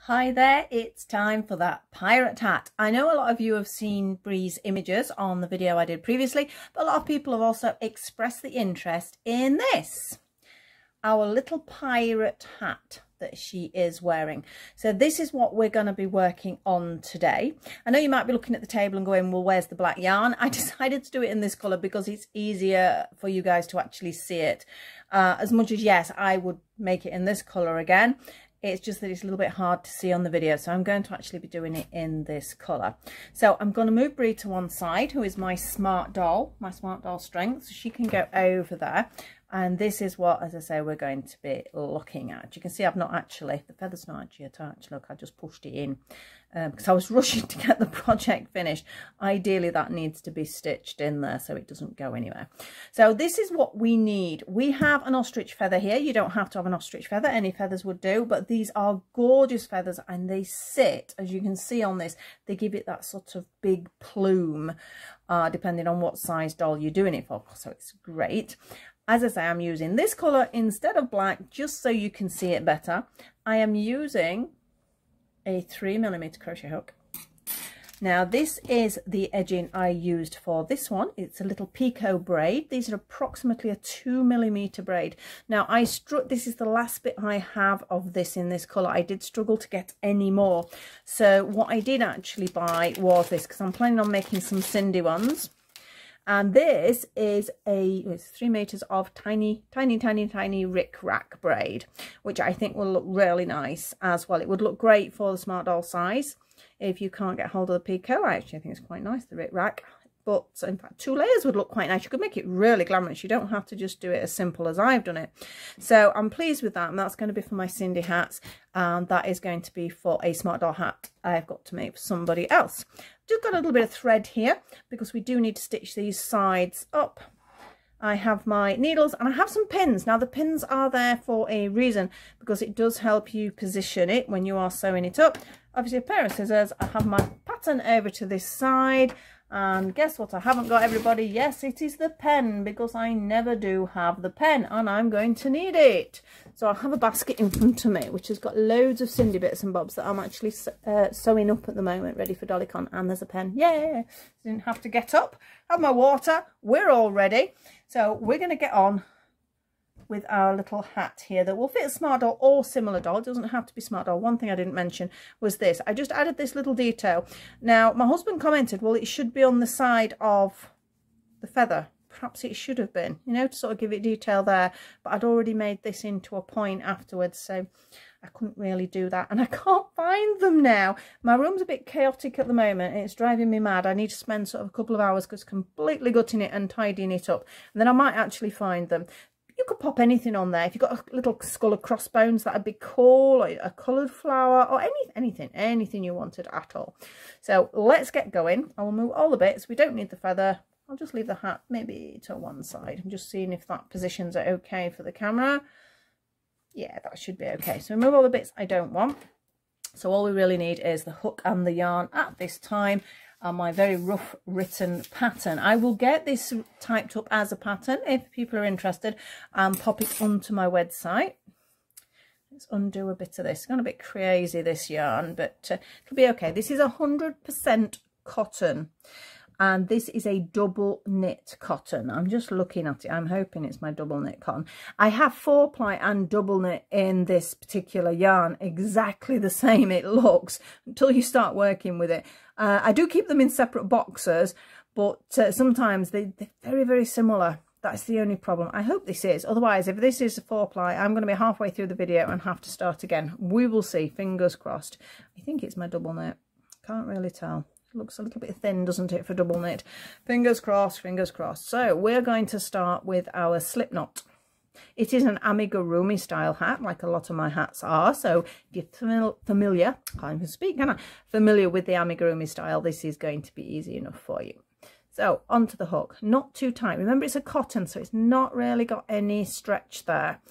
Hi there, it's time for that pirate hat. I know a lot of you have seen Bree's images on the video I did previously, but a lot of people have also expressed the interest in this, our little pirate hat that she is wearing. So this is what we're going to be working on today. I know you might be looking at the table and going, well, where's the black yarn? I decided to do it in this colour because it's easier for you guys to actually see it. As much as, yes, I would make it in this colour again. It's just that it's a little bit hard to see on the video, so I'm going to actually be doing it in this colour. So I'm going to move Bree to one side, who is my Smartdoll, strength, so she can go over there. And this is what, as I say, we're going to be looking at. You can see I've not actually, the feather's not actually attached. Look, I just pushed it in because I was rushing to get the project finished. Ideally, that needs to be stitched in there so it doesn't go anywhere. So this is what we need. We have an ostrich feather here. You don't have to have an ostrich feather. Any feathers would do, but these are gorgeous feathers and they sit, as you can see on this, they give it that sort of big plume, depending on what size doll you're doing it for. So it's great. As I say, I'm using this colour instead of black, just so you can see it better. I am using a 3mm crochet hook. Now, this is the edging I used for this one. It's a little Picot Braid. These are approximately a 2mm braid. Now, this is the last bit I have of this in this colour. I did struggle to get any more. So what I did actually buy was this, because I'm planning on making some Cindy ones. And this is it's 3 meters of tiny rick rack braid, which I think will look really nice as well. It would look great for the Smartdoll size. If you can't get hold of the Picot, I actually think it's quite nice, the rick rack. But in fact, 2 layers would look quite nice. You could make it really glamorous. You don't have to just do it as simple as I've done it. So I'm pleased with that. And that's going to be for my Cindy hats. And that is going to be for a Smartdoll hat I've got to make for somebody else. Just got a little bit of thread here because we do need to stitch these sides up. I have my needles and I have some pins. Now the pins are there for a reason, because it does help you position it when you are sewing it up. Obviously a pair of scissors. I have my pattern over to this side. And guess what I haven't got, everybody? Yes, it is the pen, because I never do have the pen and I'm going to need it. So I have a basket in front of me which has got loads of Cindy bits and bobs that I'm actually sewing up at the moment, ready for Dollycon, and there's a pen. Yay! Didn't have to get up, have my water, we're all ready. So we're going to get on with our little hat here that will fit a Smartdoll or similar doll. It doesn't have to be Smartdoll. One thing I didn't mention was this. I just added this little detail. Now, my husband commented, well, it should be on the side of the feather. Perhaps it should have been, you know, to sort of give it detail there. But I'd already made this into a point afterwards, so I couldn't really do that. And I can't find them now. My room's a bit chaotic at the moment and it's driving me mad. I need to spend sort of a couple of hours just completely gutting it and tidying it up. And then I might actually find them. You could pop anything on there. If you've got a little skull of crossbones, that'd be cool, or a coloured flower, or anything you wanted at all. So let's get going. I will move all the bits. We don't need the feather. I'll just leave the hat maybe to one side. I'm just seeing if that positions it okay for the camera. Yeah, that should be okay. So remove all the bits I don't want. So all we really need is the hook and the yarn at this time. And my very rough written pattern. I will get this typed up as a pattern if people are interested and pop it onto my website. Let's undo a bit of this. It's gone a bit crazy, this yarn, but it'll be okay. This is 100% cotton and this is a double knit cotton. I'm just looking at it. I'm hoping it's my double knit cotton. I have 4-ply and double knit in this particular yarn. Exactly the same it looks until you start working with it. I do keep them in separate boxes, but sometimes they're very, very similar. That's the only problem. I hope this is. Otherwise, if this is a 4-ply, I'm going to be halfway through the video and have to start again. We will see. Fingers crossed. I think it's my double knit. Can't really tell. Looks a little bit thin, doesn't it, for double knit? Fingers crossed, fingers crossed. So we're going to start with our slip knot. It is an amigurumi style hat, like a lot of my hats are. So if you're familiar, can't even speak, can I? Familiar with the amigurumi style, this is going to be easy enough for you. So onto the hook, not too tight. Remember, it's a cotton, so it's not really got any stretch there.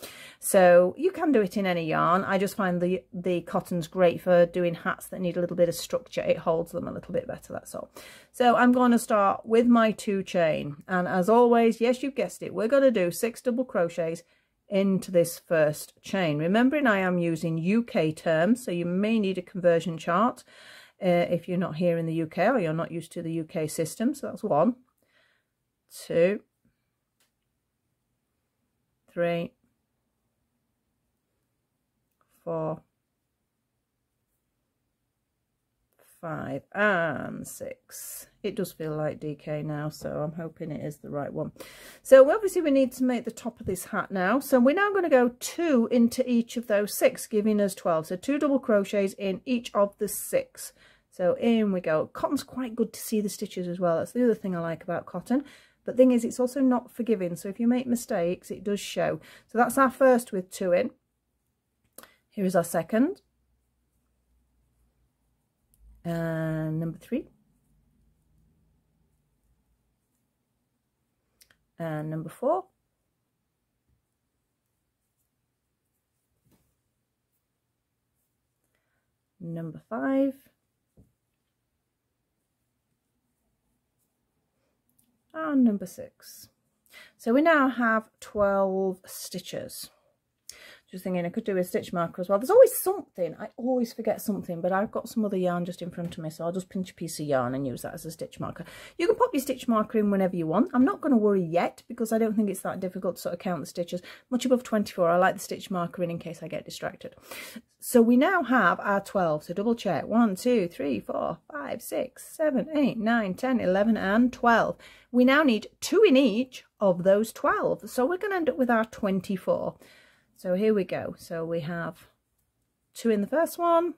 So you can do it in any yarn. I just find the cotton's great for doing hats that need a little bit of structure. It holds them a little bit better, that's all. So I'm going to start with my 2 chain. And as always, yes, you've guessed it, we're going to do 6 double crochets into this first chain. Remembering I am using UK terms, so you may need a conversion chart if you're not here in the UK or you're not used to the UK system. So that's 1, 2, 3, 4, 5 and 6. It does feel like DK now, so I'm hoping it is the right one. So obviously we need to make the top of this hat now. So we're now going to go 2 into each of those 6, giving us 12. So 2 double crochets in each of the 6. So in we go. Cotton's quite good to see the stitches as well. That's the other thing I like about cotton. But thing is, it's also not forgiving. So if you make mistakes, it does show. So that's our first with 2 in. Here is our second. And number 3. And number 4. Number 5. And number 6. So we now have 12 stitches. Just thinking I could do a stitch marker as well. There's always something. I always forget something, but I've got some other yarn just in front of me, so I'll just pinch a piece of yarn and use that as a stitch marker. You can pop your stitch marker in whenever you want. I'm not going to worry yet because I don't think it's that difficult to sort of count the stitches. Much above 24, I like the stitch marker in case I get distracted. So we now have our 12. So double check. 1, 2, 3, 4, 5, 6, 7, 8, 9, 10, 11 and 12. We now need 2 in each of those 12. So we're going to end up with our 24. So here we go. So we have 2 in the first one,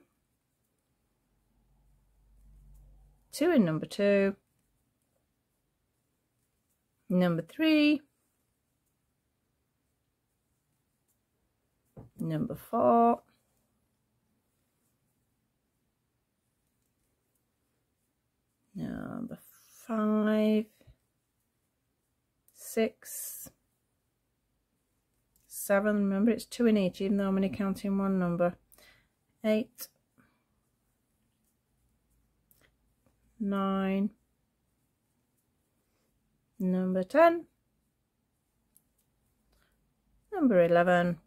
2 in number 2, number 3, number 4, number 5, 6, 7, remember it's 2 in each, even though I'm only counting one number, 8, 9, number 10, number 11,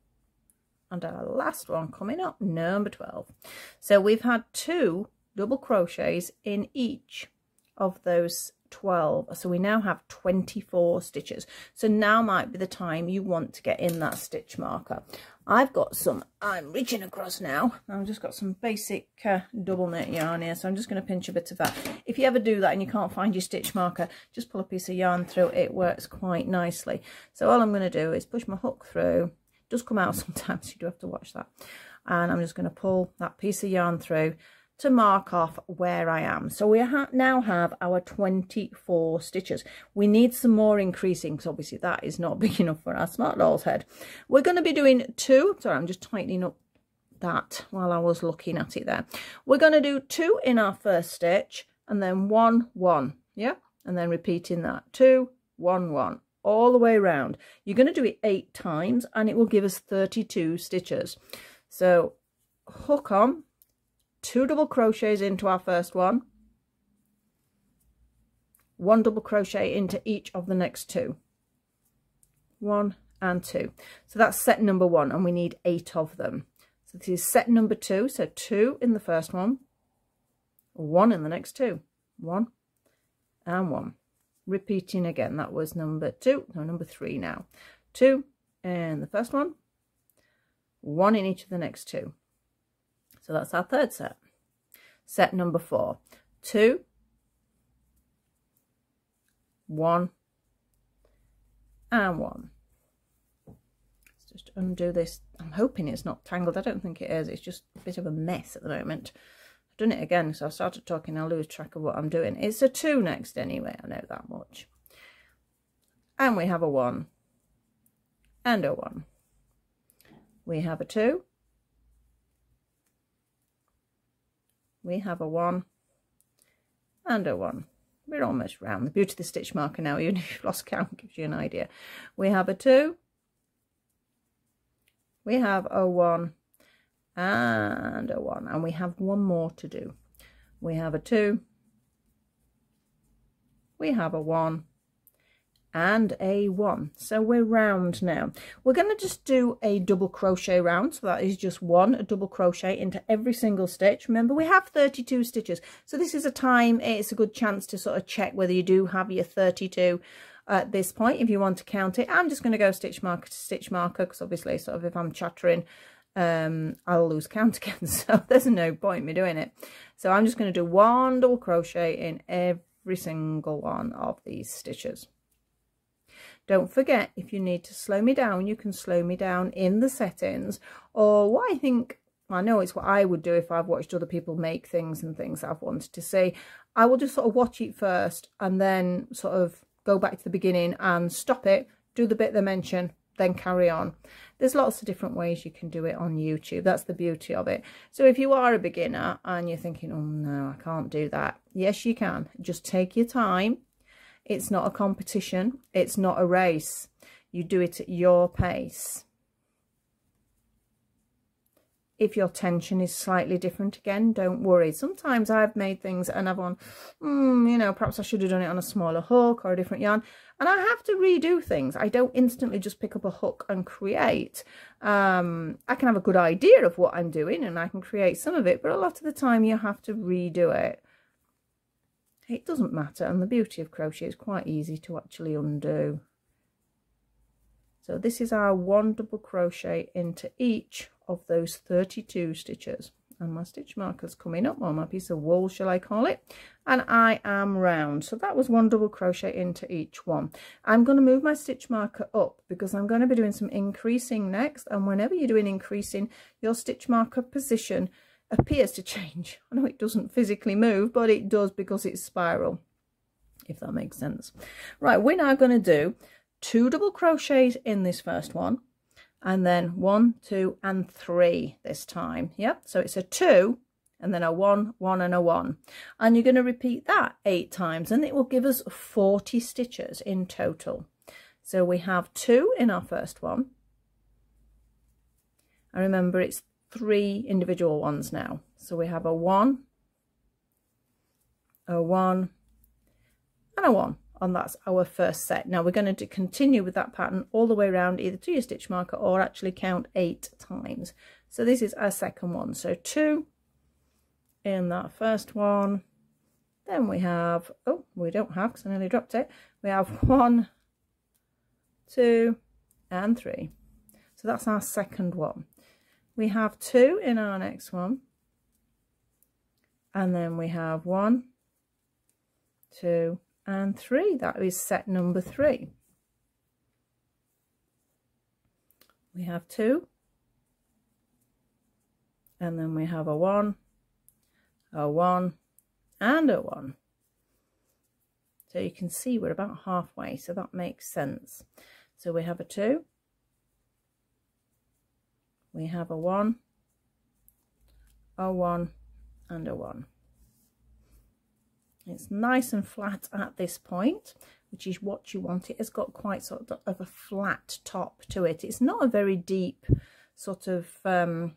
and our last one coming up, number 12. So we've had 2 double crochets in each of those 12, so we now have 24 stitches. So now might be the time you want to get in that stitch marker. I've got some, I'm reaching across now, I've just got some basic double knit yarn here, so I'm just going to pinch a bit of that. If you ever do that and you can't find your stitch marker, just pull a piece of yarn through, it works quite nicely. So all I'm going to do is push my hook through. It does come out sometimes, you do have to watch that, and I'm just going to pull that piece of yarn through to mark off where I am. So we now have our 24 stitches. We need some more increasing because obviously that is not big enough for our Smartdoll's head. We're going to be doing 2. Sorry, I'm just tightening up that while I was looking at it there. We're going to do 2 in our first stitch and then 1, 1, yeah, and then repeating that 2, 1, 1 all the way around. You're going to do it 8 times and it will give us 32 stitches. So hook on, 2 double crochets into our first one, 1 double crochet into each of the next 2, 1 and 2. So that's set number 1 and we need 8 of them. So this is set number 2, so 2 in the first one, 1 in the next 2, 1 and 1. Repeating again, that was number 2, no, number 3 now. 2 in the first one, 1 in each of the next 2. So that's our third set. Set number 4. 2, 1 and 1. Let's just undo this. I'm hoping it's not tangled. I don't think it is. It's just a bit of a mess at the moment. I've done it again, so I started talking. I'll lose track of what I'm doing. It's a 2 next anyway. I know that much. And we have a 1 and a 1. We have a 2. We have a 1 and a 1. We're almost round. The beauty of the stitch marker now, even if you've lost count, gives you an idea. We have a 2. We have a 1 and a 1. And we have one more to do. We have a 2. We have a 1 and a 1. So we're round now. We're going to just do a double crochet round, so that is just 1 double crochet into every single stitch. Remember, we have 32 stitches, so this is a time, it's a good chance to sort of check whether you do have your 32 at this point. If you want to count it, I'm just going to go stitch marker to stitch marker, because obviously sort of if I'm chattering, I'll lose count again, so there's no point me doing it. So I'm just going to do 1 double crochet in every single one of these stitches. Don't forget, if you need to slow me down, you can slow me down in the settings, or what I know it's what I would do if I've watched other people make things and things I've wanted to see. I will just sort of watch it first and then sort of go back to the beginning and stop it, do the bit they mention, then carry on. There's lots of different ways you can do it on YouTube. That's the beauty of it. So if you are a beginner and you're thinking, oh no, I can't do that. Yes, you can. Just take your time. It's not a competition. It's not a race. You do it at your pace. If your tension is slightly different again, don't worry. Sometimes I've made things and I've gone, you know, perhaps I should have done it on a smaller hook or a different yarn. And I have to redo things. I don't instantly just pick up a hook and create. I can have a good idea of what I'm doing and I can create some of it, but a lot of the time you have to redo it. It doesn't matter, and the beauty of crochet is quite easy to actually undo. So this is our 1 double crochet into each of those 32 stitches. And my stitch marker's coming up, or my piece of wool, shall I call it, and I am round. So that was 1 double crochet into each one. I'm going to move my stitch marker up because I'm going to be doing some increasing next, and whenever you're doing increasing, your stitch marker position appears to change. I know it doesn't physically move, but it does because it's spiral, if that makes sense. Right, we're now going to do 2 double crochets in this first one, and then 1, 2 and 3 this time. Yep, so it's a 2 and then a 1, 1 and a 1, and you're going to repeat that 8 times, and it will give us 40 stitches in total. So we have 2 in our first one, and remember it's 3 individual ones now. So we have a 1, a 1 and a 1, and that's our first set. Now we're going to continue with that pattern all the way around, either to your stitch marker or actually count 8 times. So this is our second one. So 2 in that first one, then we have, oh, we don't have, because I nearly dropped it, we have 1, 2 and 3. So that's our second one. We have 2 in our next one, and then we have 1, 2 and 3. That is set number 3. We have 2, and then we have a 1, a 1 and a 1. So you can see we're about halfway, so that makes sense. So we have a 2, we have a 1, a 1 and a 1. It's nice and flat at this point, which is what you want. It has got quite sort of a flat top to it. It's not a very deep sort of, can't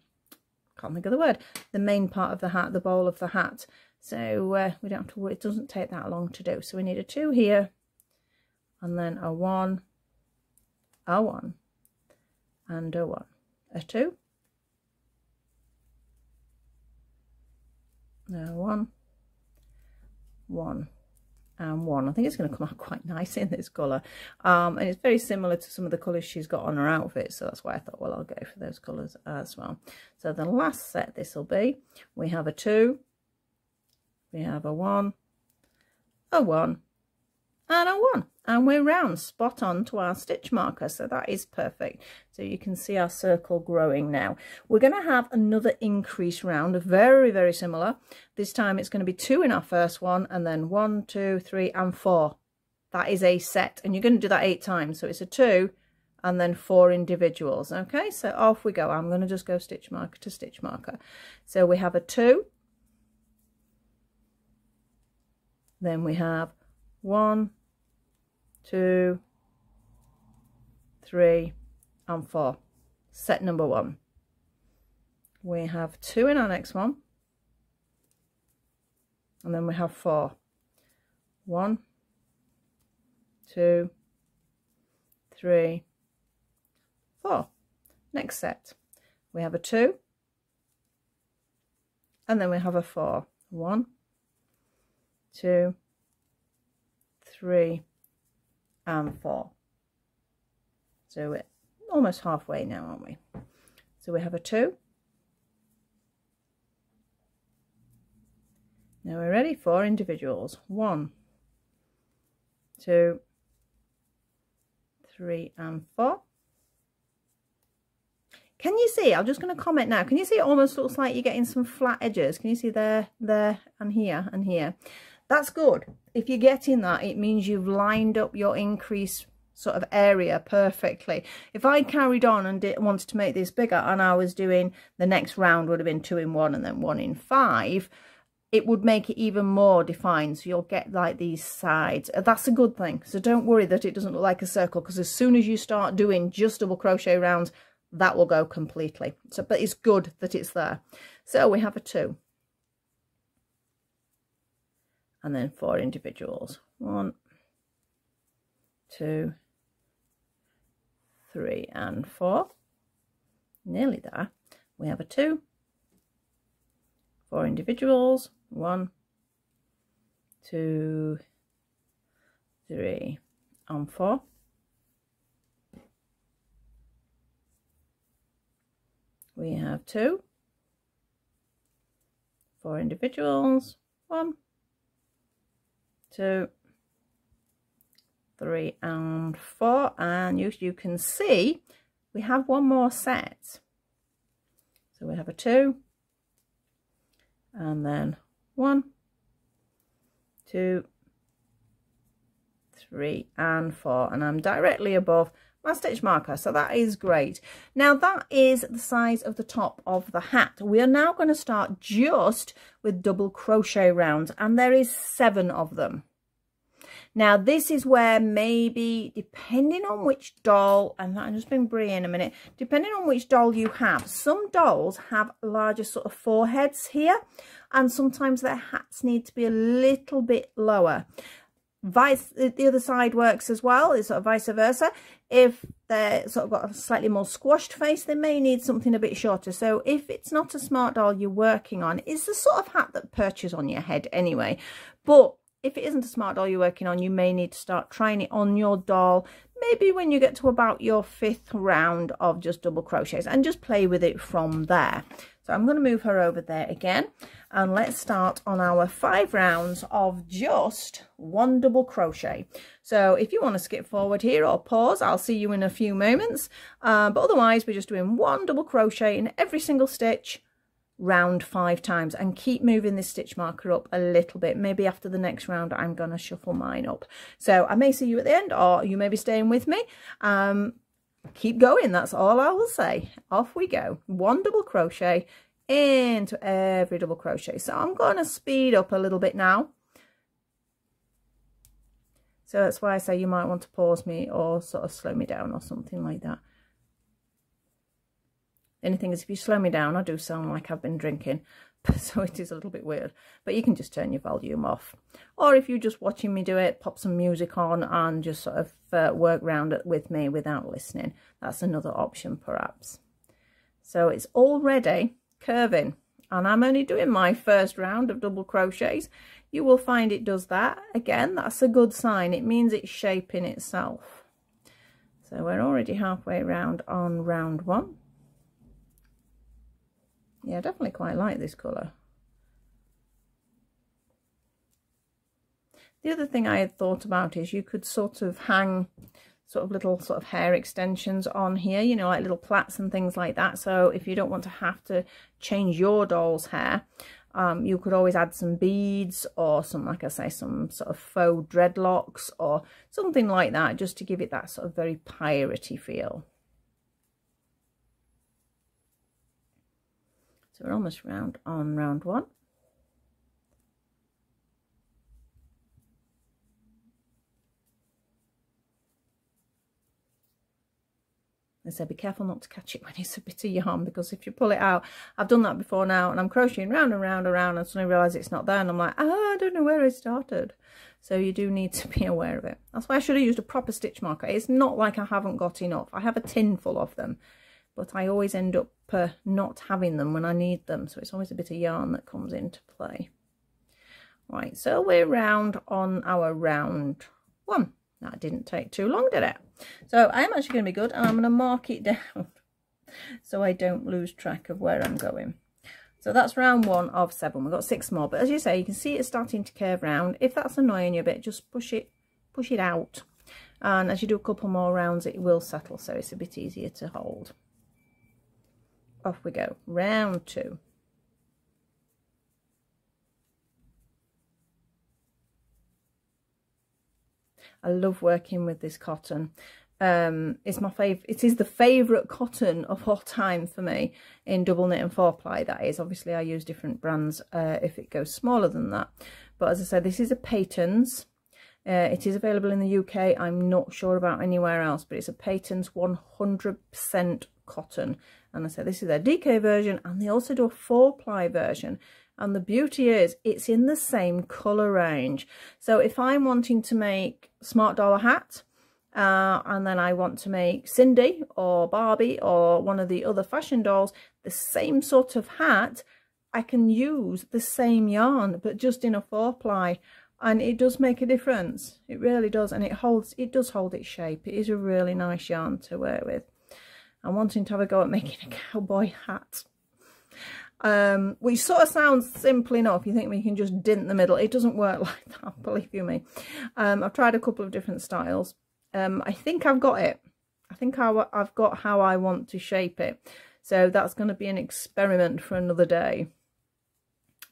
think of the word, the main part of the hat, the bowl of the hat. So we don't have to worry, it doesn't take that long to do. So we need a 2 here, and then a 1, a 1 and a 1. A 2, a 1, 1 and 1. I think it's going to come out quite nice in this colour, and it's very similar to some of the colours she's got on her outfit, so that's why I thought, well, I'll go for those colours as well. So the last set this will be, we have a 2, we have a 1, a 1 and a 1, and we're round, spot on to our stitch marker. So that is perfect. So you can see our circle growing now. We're going to have another increase round, very, very similar. This time it's going to be 2 in our first one, and then 1, 2, 3 and 4. That is a set, and you're going to do that 8 times. So it's a 2 and then 4 individuals. Okay, so off we go. I'm going to just go stitch marker to stitch marker. So we have a 2, then we have 1, 2, 3 and 4. Set number 1. We have 2 in our next one, and then we have 4. 1, 2 3, 4. Next set, we have a 2, and then we have a 4. 1, 2, 3, and 4. So we're almost halfway now, aren't we? So we have a 2. Now we're ready for individuals. 1, 2, 3, and 4. Can you see? I'm just going to comment now. Can you see it almost looks like you're getting some flat edges? Can you see there, and here, and here? That's good. If you're getting that, it means you've lined up your increase sort of area perfectly. If I carried on and wanted to make this bigger, and I was doing the next round would have been 2 in 1 and then 1 in 5, it would make it even more defined. So you'll get like these sides. That's a good thing. So don't worry that it doesn't look like a circle, because as soon as you start doing just double crochet rounds, that will go completely. So, but it's good that it's there. So we have a 2. And then 4 individuals. 1, 2, 3, and 4. Nearly there. We have a 2, 4 individuals. 1, 2, 3, and 4. We have 2, 4 individuals. 1, 2, 3, and 4. And you can see we have one more set. So we have a 2, and then 1, 2, 3, and 4. And I'm directly above my stitch marker, so that is great. Now that is the size of the top of the hat. We are now going to start just with double crochet rounds, and there is 7 of them. Now this is where maybe, depending on which doll, and I'll just bring Brie in a minute, depending on which doll you have, some dolls have larger sort of foreheads here, and sometimes their hats need to be a little bit lower. The other side works as well. It's sort of vice versa. If they're sort of got a slightly more squashed face, they may need something a bit shorter. So if it's not a smart doll you're working on, it's the sort of hat that perches on your head anyway. But if it isn't a smart doll you're working on, you may need to start trying it on your doll, maybe when you get to about your 5th round of just double crochets, and just play with it from there. So I'm going to move her over there again, and let's start on our 5 rounds of just 1 double crochet. So if you want to skip forward here or pause, I'll see you in a few moments. But otherwise, we're just doing 1 double crochet in every single stitch, round 5 times, and keep moving this stitch marker up a little bit. Maybe after the next round, I'm going to shuffle mine up. So I may see you at the end, or you may be staying with me. Keep going, that's all I will say. Off we go. 1 double crochet into every double crochet. So I'm going to speed up a little bit now. So that's why I say you might want to pause me or sort of slow me down or something like that. The only thing is, if you slow me down, I do sound like I've been drinking, so it is a little bit weird. But you can just turn your volume off. Or if you're just watching me do it, pop some music on and just sort of work round it with me without listening. That's another option perhaps. So it's already curving, and I'm only doing my 1st round of double crochets. You will find it does that. Again, that's a good sign. It means it's shaping itself. So we're already halfway around on round 1. Yeah, I definitely quite like this colour. The other thing I had thought about is you could sort of hang sort of little sort of hair extensions on here, you know, like little plaits and things like that. So if you don't want to have to change your doll's hair, you could always add some beads or some, like I say, some sort of faux dreadlocks or something like that, just to give it that sort of very piratey feel. So we're almost round on round 1. so be careful not to catch it when it's a bit of yarn, because if you pull it out, I've done that before now, and I'm crocheting round and round and round and suddenly realise it's not there, and I'm like, I don't know where it started. So you do need to be aware of it. That's why I should have used a proper stitch marker. It's not like I haven't got enough. I have a tin full of them, but I always end up not having them when I need them, so it's always a bit of yarn that comes into play. Right, so we're round on our round 1. That didn't take too long, did it? So I am actually going to be good, and I'm going to mark it down so I don't lose track of where I'm going. So that's round 1 of 7. We've got 6 more, but as you say, you can see it's starting to curve round. If that's annoying you a bit, just push it out, and as you do a couple more rounds, it will settle, so it's a bit easier to hold. Off we go, round 2. I love working with this cotton. It's my favourite. It is the favourite cotton of all time for me in double knit and 4-ply. That is, obviously I use different brands if it goes smaller than that. But as I said, this is a Payton's. It is available in the UK. I'm not sure about anywhere else, but it's a Payton's 100% cotton. And I said this is their DK version, and they also do a 4-ply version. And the beauty is it's in the same colour range. So if I'm wanting to make Smartdoll a hat, and then I want to make Cindy or Barbie or one of the other fashion dolls the same sort of hat, I can use the same yarn but just in a 4-ply, and it does make a difference. It really does, and it does hold its shape. It is a really nice yarn to wear with. I'm wanting to have a go at making a cowboy hat, which sort of sounds simple enough. You think we can just dint the middle. It doesn't work like that, believe you me. I've tried a couple of different styles. I think I've got it. I think I've got how I want to shape it. So that's going to be an experiment for another day.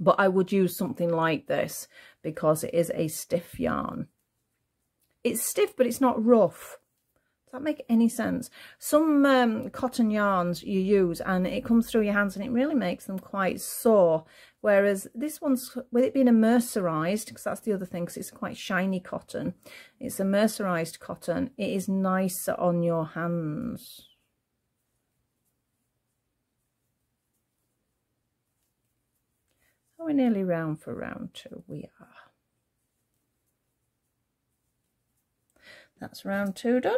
But I would use something like this because it is a stiff yarn. It's stiff, but it's not rough. Does that make any sense? Some cotton yarns you use and it comes through your hands and it really makes them quite sore. Whereas this one's, with it being a mercerised, because that's the other thing, because it's quite shiny cotton. It's a mercerised cotton. It is nicer on your hands. So we're nearly round for round 2. We are. That's round 2 done.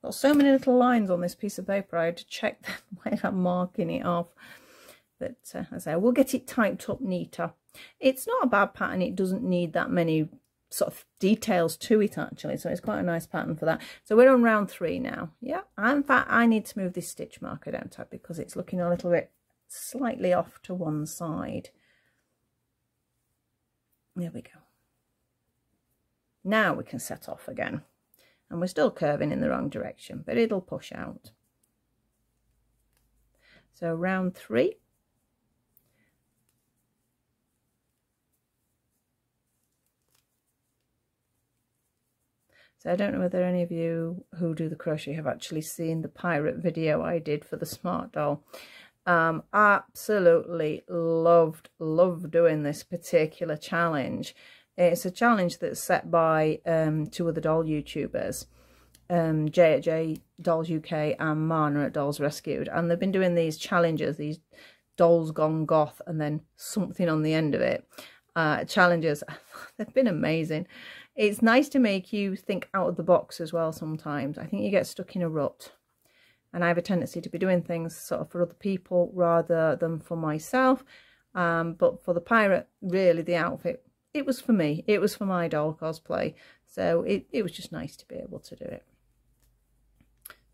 Got so many little lines on this piece of paper, I had to check them when I'm marking it off. But as I say, we'll get it typed up neater. It's not a bad pattern. It doesn't need that many sort of details to it actually, so it's quite a nice pattern for that. So we're on round 3 now. Yeah, in fact I need to move this stitch marker, don't I, because it's looking a little bit slightly off to one side. There we go. Now we can set off again. And we're still curving in the wrong direction, but it'll push out. So round 3. So I don't know whether any of you who do the crochet have actually seen the pirate video I did for the Smartdoll. Absolutely loved doing this particular challenge. It's a challenge that's set by 2 other doll YouTubers, Jay at J Dolls UK and Mana at Dolls Rescued, and they've been doing these challenges, these dolls gone goth and then something on the end of it, challenges. They've been amazing. It's nice to make you think out of the box as well sometimes. I think you get stuck in a rut, and I have a tendency to be doing things sort of for other people rather than for myself, but for the pirate, really the outfit, it was for me. It was for my doll cosplay. So it was just nice to be able to do it.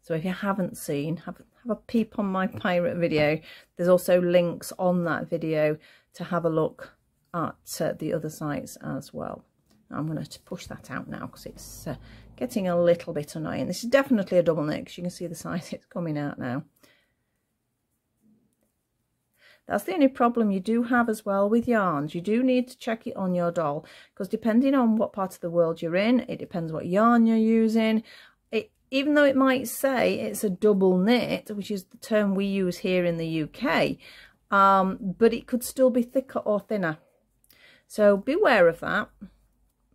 So if you haven't seen, have a peep on my pirate video. There's also links on that video to have a look at the other sites as well. I'm going to push that out now because it's getting a little bit annoying. This is definitely a double knit because you can see the size it's coming out now. That's the only problem you do have as well with yarns. You do need to check it on your doll, because depending on what part of the world you're in, it depends what yarn you're using. Even though it might say it's a double knit, which is the term we use here in the UK, but it could still be thicker or thinner. So beware of that.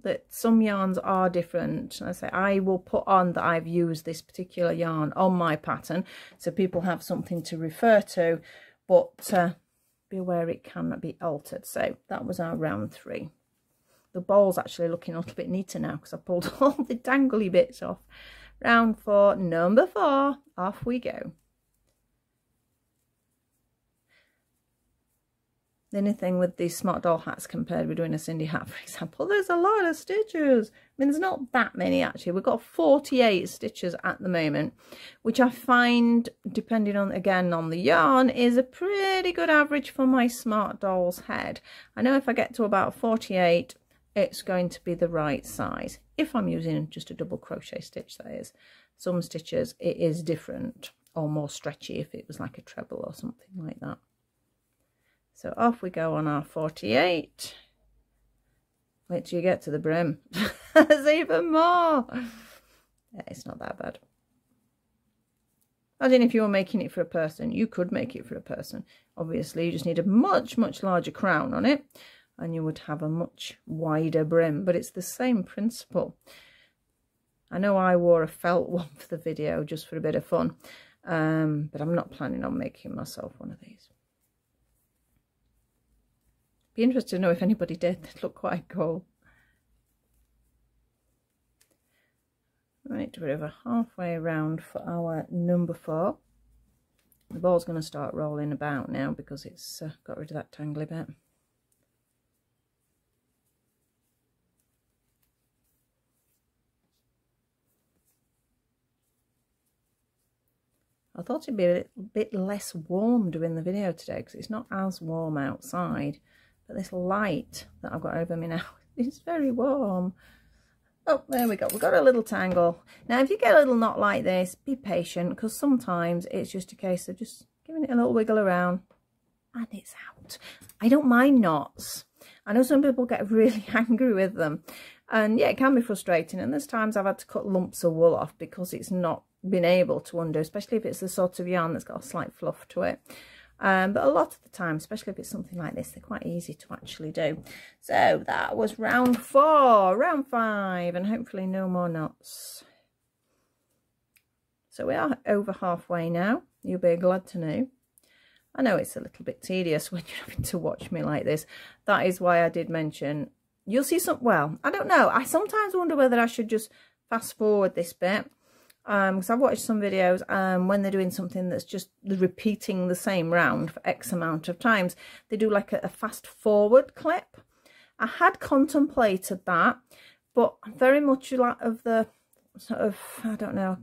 that some yarns are different. I say I will put on that I've used this particular yarn on my pattern so people have something to refer to, but be aware it cannot be altered. So that was our round 3. The ball's actually looking a little bit neater now because I pulled all the dangly bits off. Round 4, number 4, off we go. The only thing with these Smartdoll hats compared with doing a Cindy hat, for example, there's a lot of stitches. I mean, there's not that many actually. We've got 48 stitches at the moment, which I find, depending on, again, on the yarn, is a pretty good average for my Smartdoll's head. I know if I get to about 48, it's going to be the right size. If I'm using just a double crochet stitch, that is. Some stitches, it is different or more stretchy if it was like a treble or something like that. So off we go on our 48. Wait till you get to the brim. There's even more. Yeah, it's not that bad. Imagine if you were making it for a person. You could make it for a person. Obviously, you just need a much, much larger crown on it. And you would have a much wider brim. But it's the same principle. I know I wore a felt one for the video just for a bit of fun. But I'm not planning on making myself one of these. Be interested to know if anybody did. They'd look quite cool. Right, we're over halfway around for our number 4. The ball's going to start rolling about now because it's got rid of that tangly bit. I thought it'd be a bit less warm doing the video today because it's not as warm outside. But this light that I've got over me now is very warm. Oh, there we go. We've got a little tangle. Now, if you get a little knot like this, be patient because sometimes it's just a case of just giving it a little wiggle around and it's out. I don't mind knots. I know some people get really angry with them. And yeah, it can be frustrating. And there's times I've had to cut lumps of wool off because it's not been able to undo, especially if it's the sort of yarn that's got a slight fluff to it. But a lot of the time, especially if it's something like this, they're quite easy to actually do. So that was round 4, round 5, and hopefully no more knots. So we are over halfway now. You'll be glad to know. I know it's a little bit tedious when you're having to watch me like this. That is why I did mention, you'll see some, well, I don't know. I sometimes wonder whether I should just fast forward this bit. Because I've watched some videos when they're doing something that's just repeating the same round for X amount of times, they do like a fast forward clip. I had contemplated that, but I'm very much of the sort of, I don't know,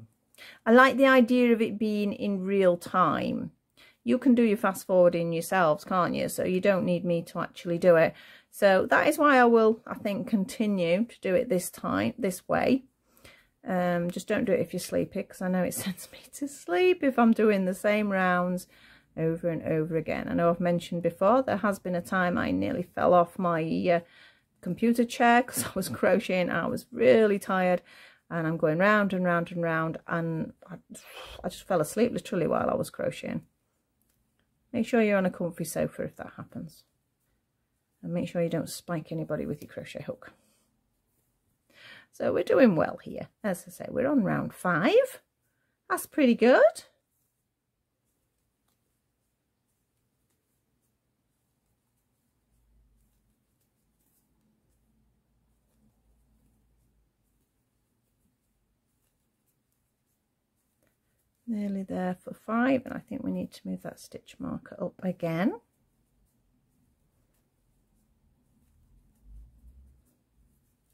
I like the idea of it being in real time. You can do your fast forwarding yourselves, can't you? So you don't need me to actually do it. So that is why I will, I think, continue to do it this way. Just don't do it if you're sleepy, because I know it sends me to sleep if I'm doing the same rounds over and over again. I know I've mentioned before, there has been a time I nearly fell off my computer chair because I was crocheting. I was really tired and I'm going round and round and round, and I just fell asleep literally while I was crocheting. Make sure you're on a comfy sofa if that happens. And make sure you don't spike anybody with your crochet hook. So we're doing well here. As I say, we're on round 5. That's pretty good. Nearly there for 5, and I think we need to move that stitch marker up again.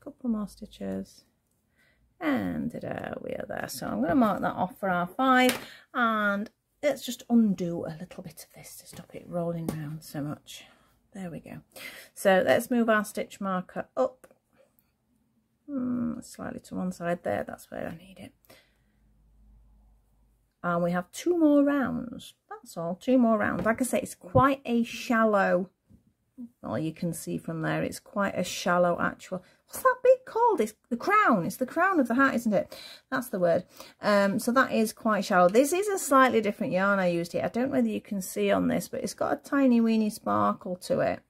Couple more stitches, and we are there. So I'm going to mark that off for our 5, and let's just undo a little bit of this to stop it rolling around so much. There we go. So let's move our stitch marker up slightly to one side there. That's where I need it. And we have 2 more rounds. That's all, 2 more rounds. Like I say, it's quite a shallow, well, you can see from there, it's quite a shallow actual, what's that bit called? It's the crown. It's the crown of the hat, isn't it? That's the word. So that is quite shallow. This is a slightly different yarn I used here. I don't know whether you can see on this, but it's got a tiny weeny sparkle to it.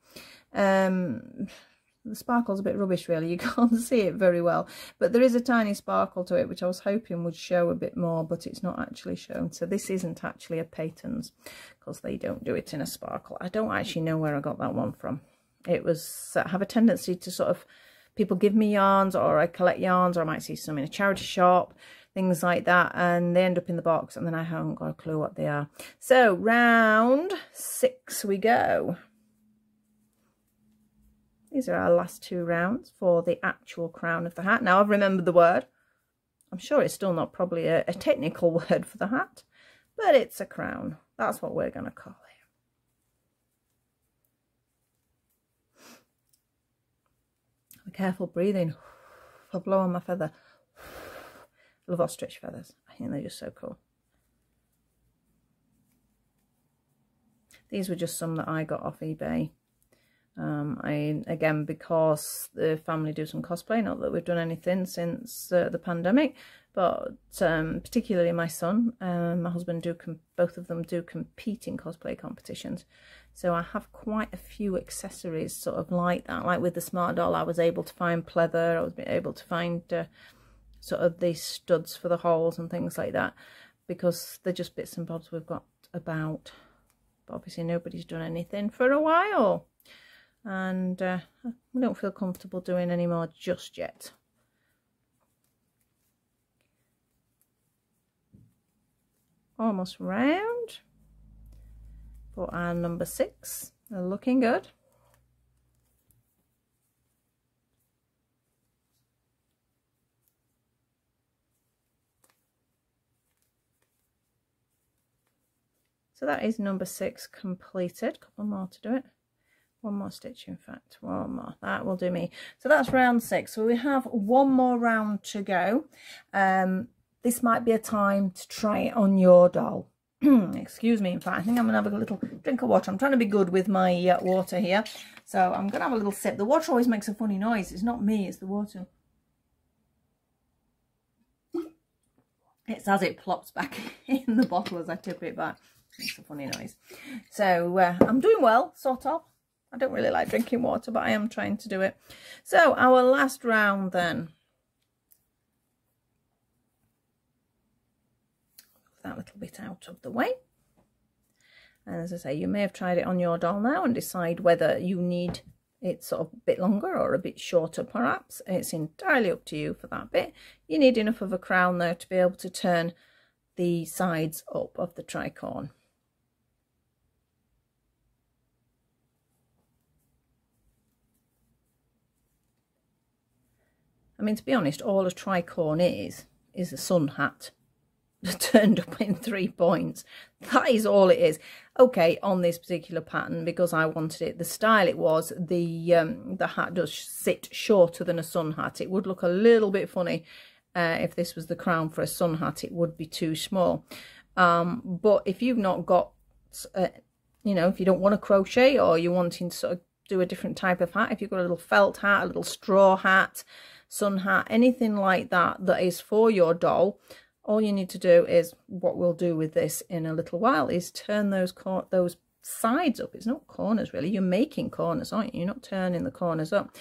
The sparkle's a bit rubbish really, you can't see it very well, but there is a tiny sparkle to it which I was hoping would show a bit more, but it's not actually shown. So this isn't actually a Peyton's because they don't do it in a sparkle. I don't actually know where I got that one from. It was, I have a tendency to sort of, people give me yarns or I collect yarns, or I might see some in a charity shop, things like that, and they end up in the box and then I haven't got a clue what they are. So round 6 we go. These are our last 2 rounds for the actual crown of the hat. Now I've remembered the word. I'm sure it's still not probably a technical word for the hat, but it's a crown. That's what we're going to call it. Be careful breathing. If I blow on my feather. I love ostrich feathers. I think they're just so cool. These were just some that I got off eBay. Again, because the family do some cosplay, not that we've done anything since the pandemic, but particularly my son, my husband, both of them do compete in cosplay competitions. So I have quite a few accessories sort of like that. Like with the Smartdoll, I was able to find pleather, I was able to find sort of these studs for the holes and things like that, because they're just bits and bobs we've got about. But obviously nobody's done anything for a while. And we don't feel comfortable doing any more just yet. Almost round for our number 6. They're looking good. So that is number 6 completed. Couple more to do it. One more stitch, in fact, one more. That will do me. So that's round 6. So we have one more round to go. This might be a time to try it on your doll. Excuse me. In fact, I think I'm going to have a little drink of water. I'm trying to be good with my water here. So I'm going to have a little sip. The water always makes a funny noise. It's not me, it's the water. It's as it plops back in the bottle as I tip it back. It's a funny noise. So I'm doing well, sort of. I don't really like drinking water, but I am trying to do it. So our last round then. Move that little bit out of the way. And as I say, you may have tried it on your doll now and decide whether you need it sort of a bit longer or a bit shorter perhaps. It's entirely up to you for that bit. You need enough of a crown though to be able to turn the sides up of the tricorn. I mean, to be honest, all a tricorn is a sun hat turned up in 3 points. That is all it is. Okay, on this particular pattern, because I wanted it, the style it was, the hat does sit shorter than a sun hat. It would look a little bit funny if this was the crown for a sun hat. It would be too small. But if you've not got, you know, if you don't want to crochet or you're wanting to sort of do a different type of hat, if you've got a little felt hat, a little straw hat, sun hat, anything like that that is for your doll, all you need to do is, what we'll do with this in a little while, is turn those sides up. It's not corners really, you're making corners, aren't you? You're not turning the corners up,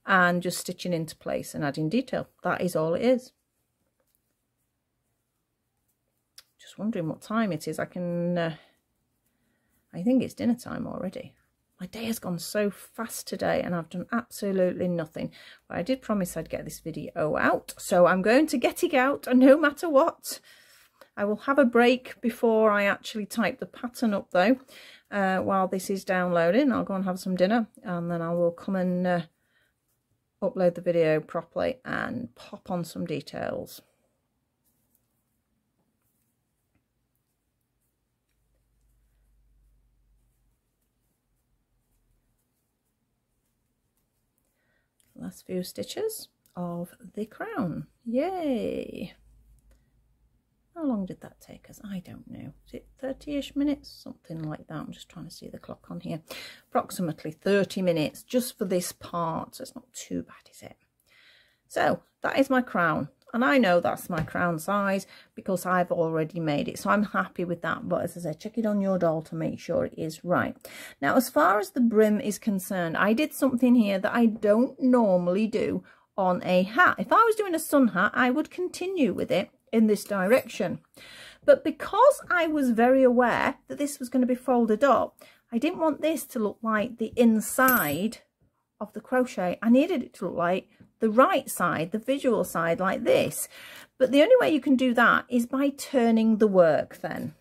and just stitching into place and adding detail. That is all it is. Just wondering what time it is. I think it's dinner time already. My day has gone so fast today and I've done absolutely nothing. But I did promise I'd get this video out, so I'm going to get it out no matter what. I will have a break before I actually type the pattern up though. While this is downloading, I'll go and have some dinner and then I will come and upload the video properly and pop on some details. Last few stitches of the crown. Yay! How long did that take us? I don't know. Is it 30-ish minutes? Something like that. I'm just trying to see the clock on here. Approximately 30 minutes just for this part. So it's not too bad, is it? So that is my crown. and I know that's my crown size because I've already made it, so I'm happy with that. But as I said, check it on your doll to make sure it is right. Now, as far as the brim is concerned, I did something here that I don't normally do on a hat. If I was doing a sun hat, I would continue with it in this direction, but because I was very aware that this was going to be folded up, I didn't want this to look like the inside of the crochet. I needed it to look like the right side, the visual side, like this. But the only way you can do that is by turning the work then.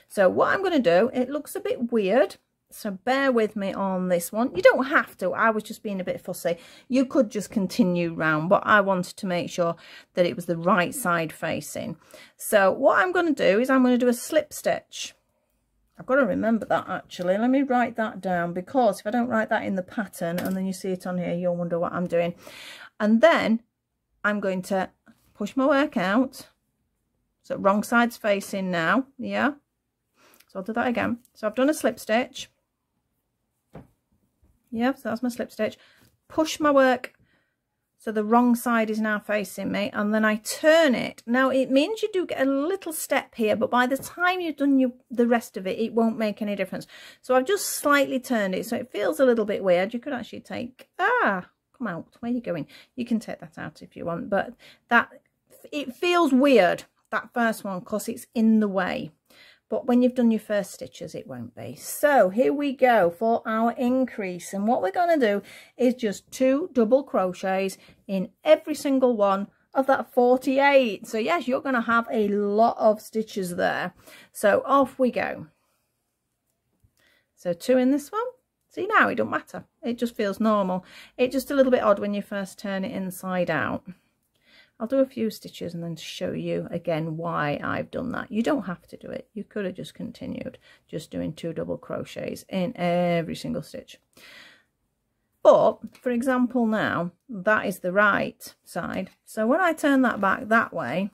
So what I'm going to do, it looks a bit weird, so bear with me on this one. You don't have to, I was just being a bit fussy. You could just continue round, but I wanted to make sure that it was the right side facing. So what I'm going to do is I'm going to do a slip stitch. I've got to remember that actually. Let me write that down, because if I don't write that in the pattern and then you see it on here, you'll wonder what I'm doing. And then I'm going to push my work out. So wrong side's facing now, yeah. So I'll do that again. So I've done a slip stitch. Yeah, so that's my slip stitch. Push my work so the wrong side is now facing me, and then I turn it. Now it means you do get a little step here, but by the time you've done the rest of it, it won't make any difference. So I've just slightly turned it, so it feels a little bit weird. You could actually take, come out, where are you going? You can take that out if you want, but it feels weird, that first one, because it's in the way. But when you've done your first stitches, it won't be. So here we go for our increase. And what we're going to do is just 2 double crochets in every single one of that 48. So yes, you're going to have a lot of stitches there. So off we go. So 2 in this one. See, now it don't matter. It just feels normal. It's just a little bit odd when you first turn it inside out. I'll do a few stitches and then show you again why I've done that. You don't have to do it. You could have just continued just doing 2 double crochets in every single stitch. But for example, now that is the right side. So when I turn that back that way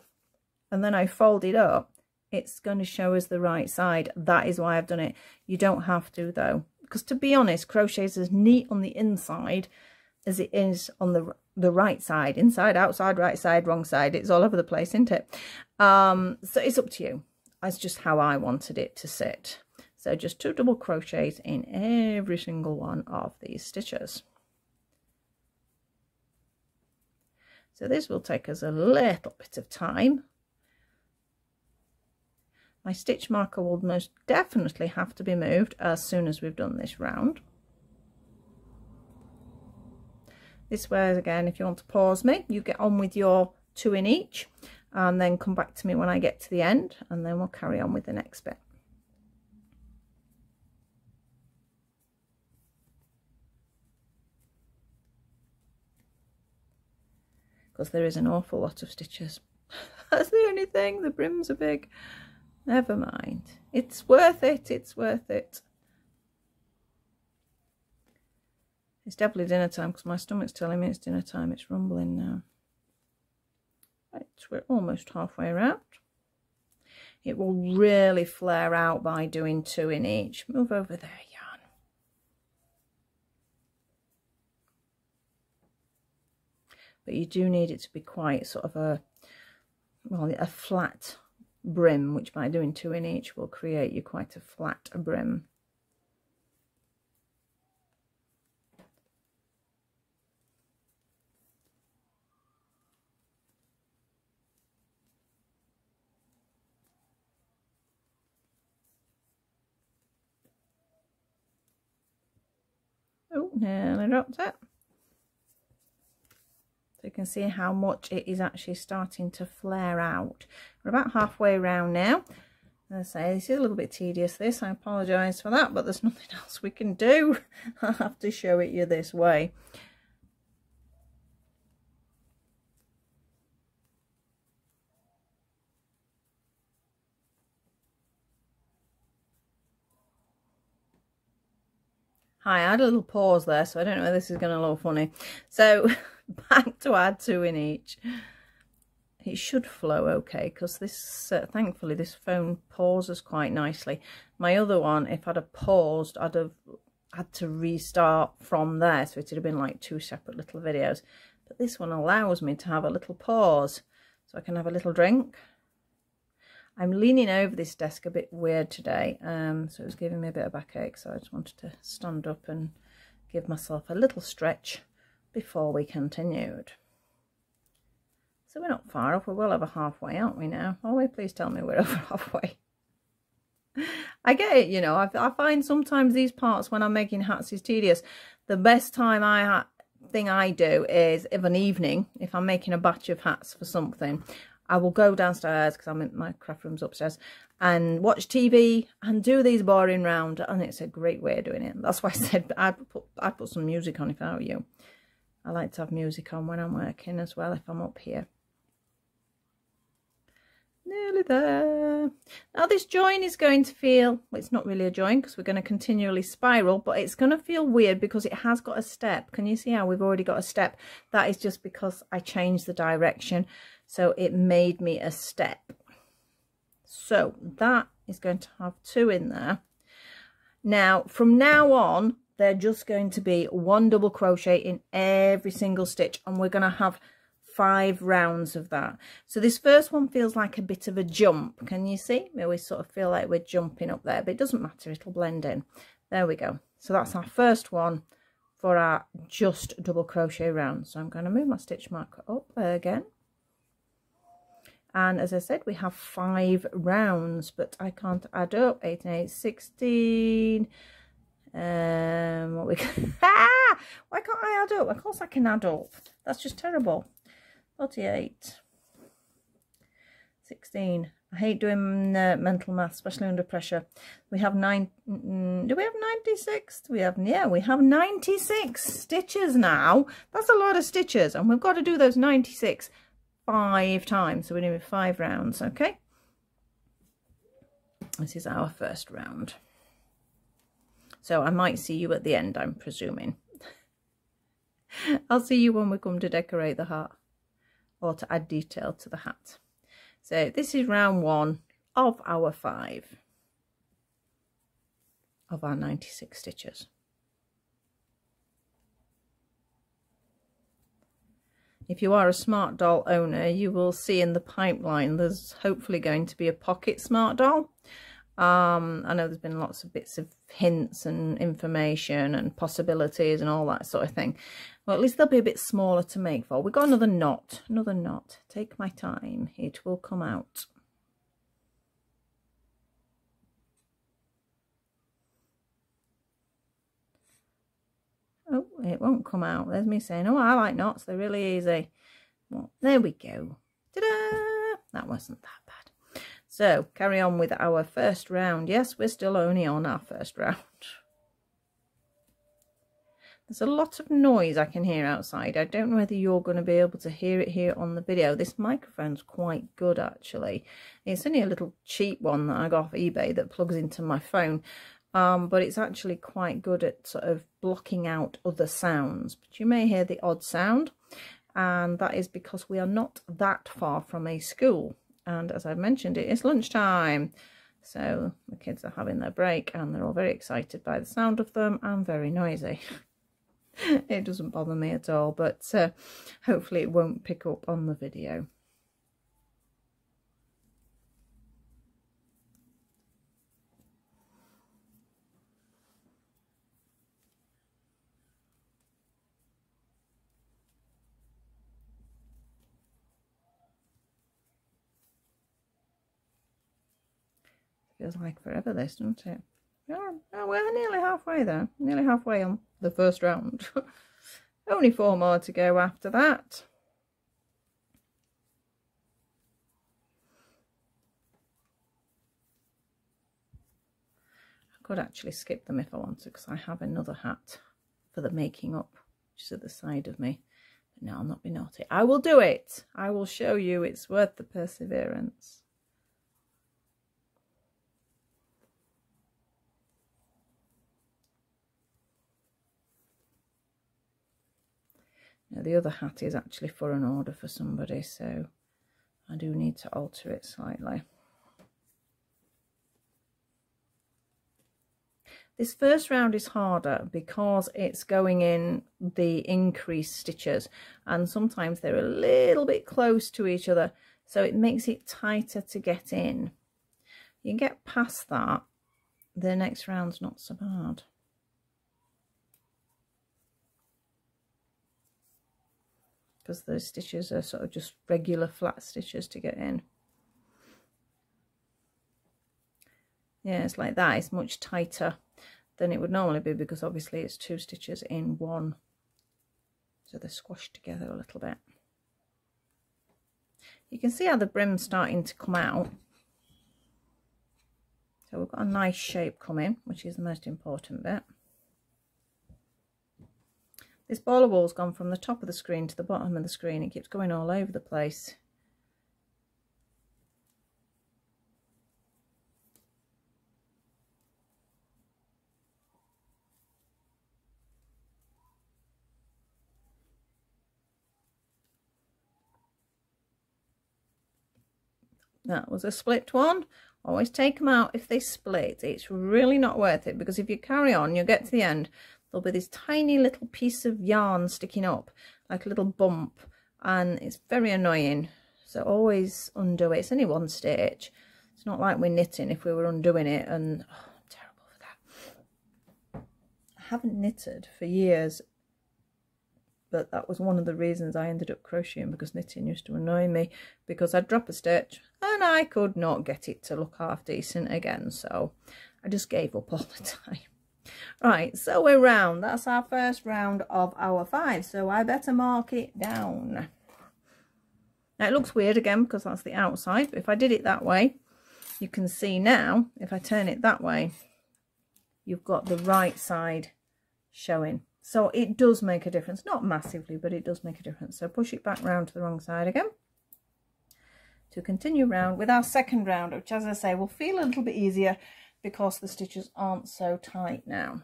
and then I fold it up, it's going to show us the right side. That is why I've done it. You don't have to though, because to be honest, crochet is as neat on the inside as it is on the right side. Inside, outside, right side, wrong side. It's all over the place, isn't it? So it's up to you. That's just how I wanted it to sit. So just 2 double crochets in every single one of these stitches. So this will take us a little bit of time. My stitch marker will most definitely have to be moved as soon as we've done this round. This way, again, if you want to pause me, you get on with your 2 in each and then come back to me when I get to the end, and then we'll carry on with the next bit. Because there is an awful lot of stitches. That's the only thing, the brims are big. Never mind. It's worth it, it's worth it. It's definitely dinner time because my stomach's telling me it's dinner time. It's rumbling now. Right, we're almost halfway around. It will really flare out by doing 2 in each. Move over there, yarn. But you do need it to be quite sort of a flat brim, which by doing 2 in each will create you quite a flat brim. Oh, nearly dropped it. So you can see how much it is actually starting to flare out. We're about halfway around now. As I say, this is a little bit tedious, this. I apologise for that, but there's nothing else we can do. I have to show it you this way. Hi, I had a little pause there, so I don't know if this is going to look funny. So back to add 2 in each. It should flow okay, because this, thankfully, this phone pauses quite nicely. My other one, if I'd have paused, I'd have had to restart from there, so it would have been like 2 separate little videos. but this one allows me to have a little pause so I can have a little drink. I'm leaning over this desk a bit weird today, so it was giving me a bit of backache, so I just wanted to stand up and give myself a little stretch before we continued. So we're not far off, we're well over halfway, aren't we now? Are we? Please tell me we're over halfway. I get it, you know, I find sometimes these parts when I'm making hats is tedious. The best thing I do is of an evening, if I'm making a batch of hats for something, I will go downstairs, because I'm in my craft room's upstairs, and watch TV and do these boring round, and it's a great way of doing it. That's why I said I'd put some music on if I were you. I like to have music on when I'm working as well, if I'm up here. Nearly there. Now this join is going to feel, well, it's not really a join because we're going to continually spiral, but it's going to feel weird because it has got a step. Can you see how we've already got a step? That is just because I changed the direction, so it made me a step. So that is going to have 2 in there. Now from now on, they're just going to be 1 double crochet in every single stitch, and we're going to have 5 rounds of that. So this first one feels like a bit of a jump. Can you see? We sort of feel like we're jumping up there, but it doesn't matter, it'll blend in. There we go. So that's our first one for our just double crochet round. So I'm going to move my stitch marker up again. And as I said, we have 5 rounds, but I can't add up. 8 and 8, 16. What we why can't I add up? Of course I can add up. That's just terrible. 48, 16. I hate doing mental math, especially under pressure. We have 9. Do we have 96? We have 96 stitches now. That's a lot of stitches, and we've got to do those 96 5 times. So we're doing 5 rounds. Okay. This is our first round. So I might see you at the end, I'm presuming. I'll see you when we come to decorate the hat, or to add detail to the hat. So this is round 1 of our 5 of our 96 stitches. If you are a Smartdoll owner, you will see in the pipeline there's hopefully going to be a pocket Smartdoll. I know there's been lots of bits of hints and information and possibilities and all that sort of thing. Well, at least they'll be a bit smaller to make for. We've got another knot. Take my time. It will come out. Oh, it won't come out. There's me saying, oh, I like knots. They're really easy. Well, there we go. Ta-da! That wasn't that bad. So, carry on with our first round. Yes, we're still only on our first round. There's a lot of noise I can hear outside. I don't know whether you're going to be able to hear it here on the video. This microphone's quite good, actually. It's only a little cheap one that I got off eBay that plugs into my phone. But it's actually quite good at sort of blocking out other sounds. But you may hear the odd sound. And that is because we are not that far from a school. And as I mentioned, it is lunchtime. So the kids are having their break and they're all very excited by the sound of them and very noisy. It doesn't bother me at all, but hopefully it won't pick up on the video. Feels like forever this, doesn't it? Yeah, we're nearly halfway there. Nearly halfway on the first round. Only 4 more to go after that. I could actually skip them if I wanted, because I have another hat for the making up, which is at the side of me. But no, I'll not be naughty. I will do it. I will show you it's worth the perseverance. Now, the other hat is actually for an order for somebody, so I do need to alter it slightly. This first round is harder because it's going in the increased stitches, and sometimes they're a little bit close to each other, so it makes it tighter to get in. You can get past that, the next round's not so bad. Because the stitches are sort of just regular flat stitches to get in. Yeah, it's like that. It's much tighter than it would normally be because obviously it's 2 stitches in one. So they're squashed together a little bit. You can see how the brim's starting to come out. So we've got a nice shape coming, which is the most important bit. This ball of wool's gone from the top of the screen to the bottom of the screen. It keeps going all over the place. That was a split one. Always take them out if they split. It's really not worth it, because if you carry on, you'll get to the end, there'll be this tiny little piece of yarn sticking up, like a little bump, and it's very annoying. So always undo it. It's only 1 stitch. It's not like we're knitting if we were undoing it, and oh, I'm terrible for that. I haven't knitted for years, but that was one of the reasons I ended up crocheting, because knitting used to annoy me, because I'd drop a stitch and I could not get it to look half decent again, so I just gave up all the time. Right, so we're round. That's our first round of our 5, so I better mark it down. Now it looks weird again because that's the outside, but if I did it that way, you can see now, if I turn it that way, you've got the right side showing. So it does make a difference, not massively, but it does make a difference. So push it back round to the wrong side again to continue round with our second round, which, as I say, will feel a little bit easier because the stitches aren't so tight now.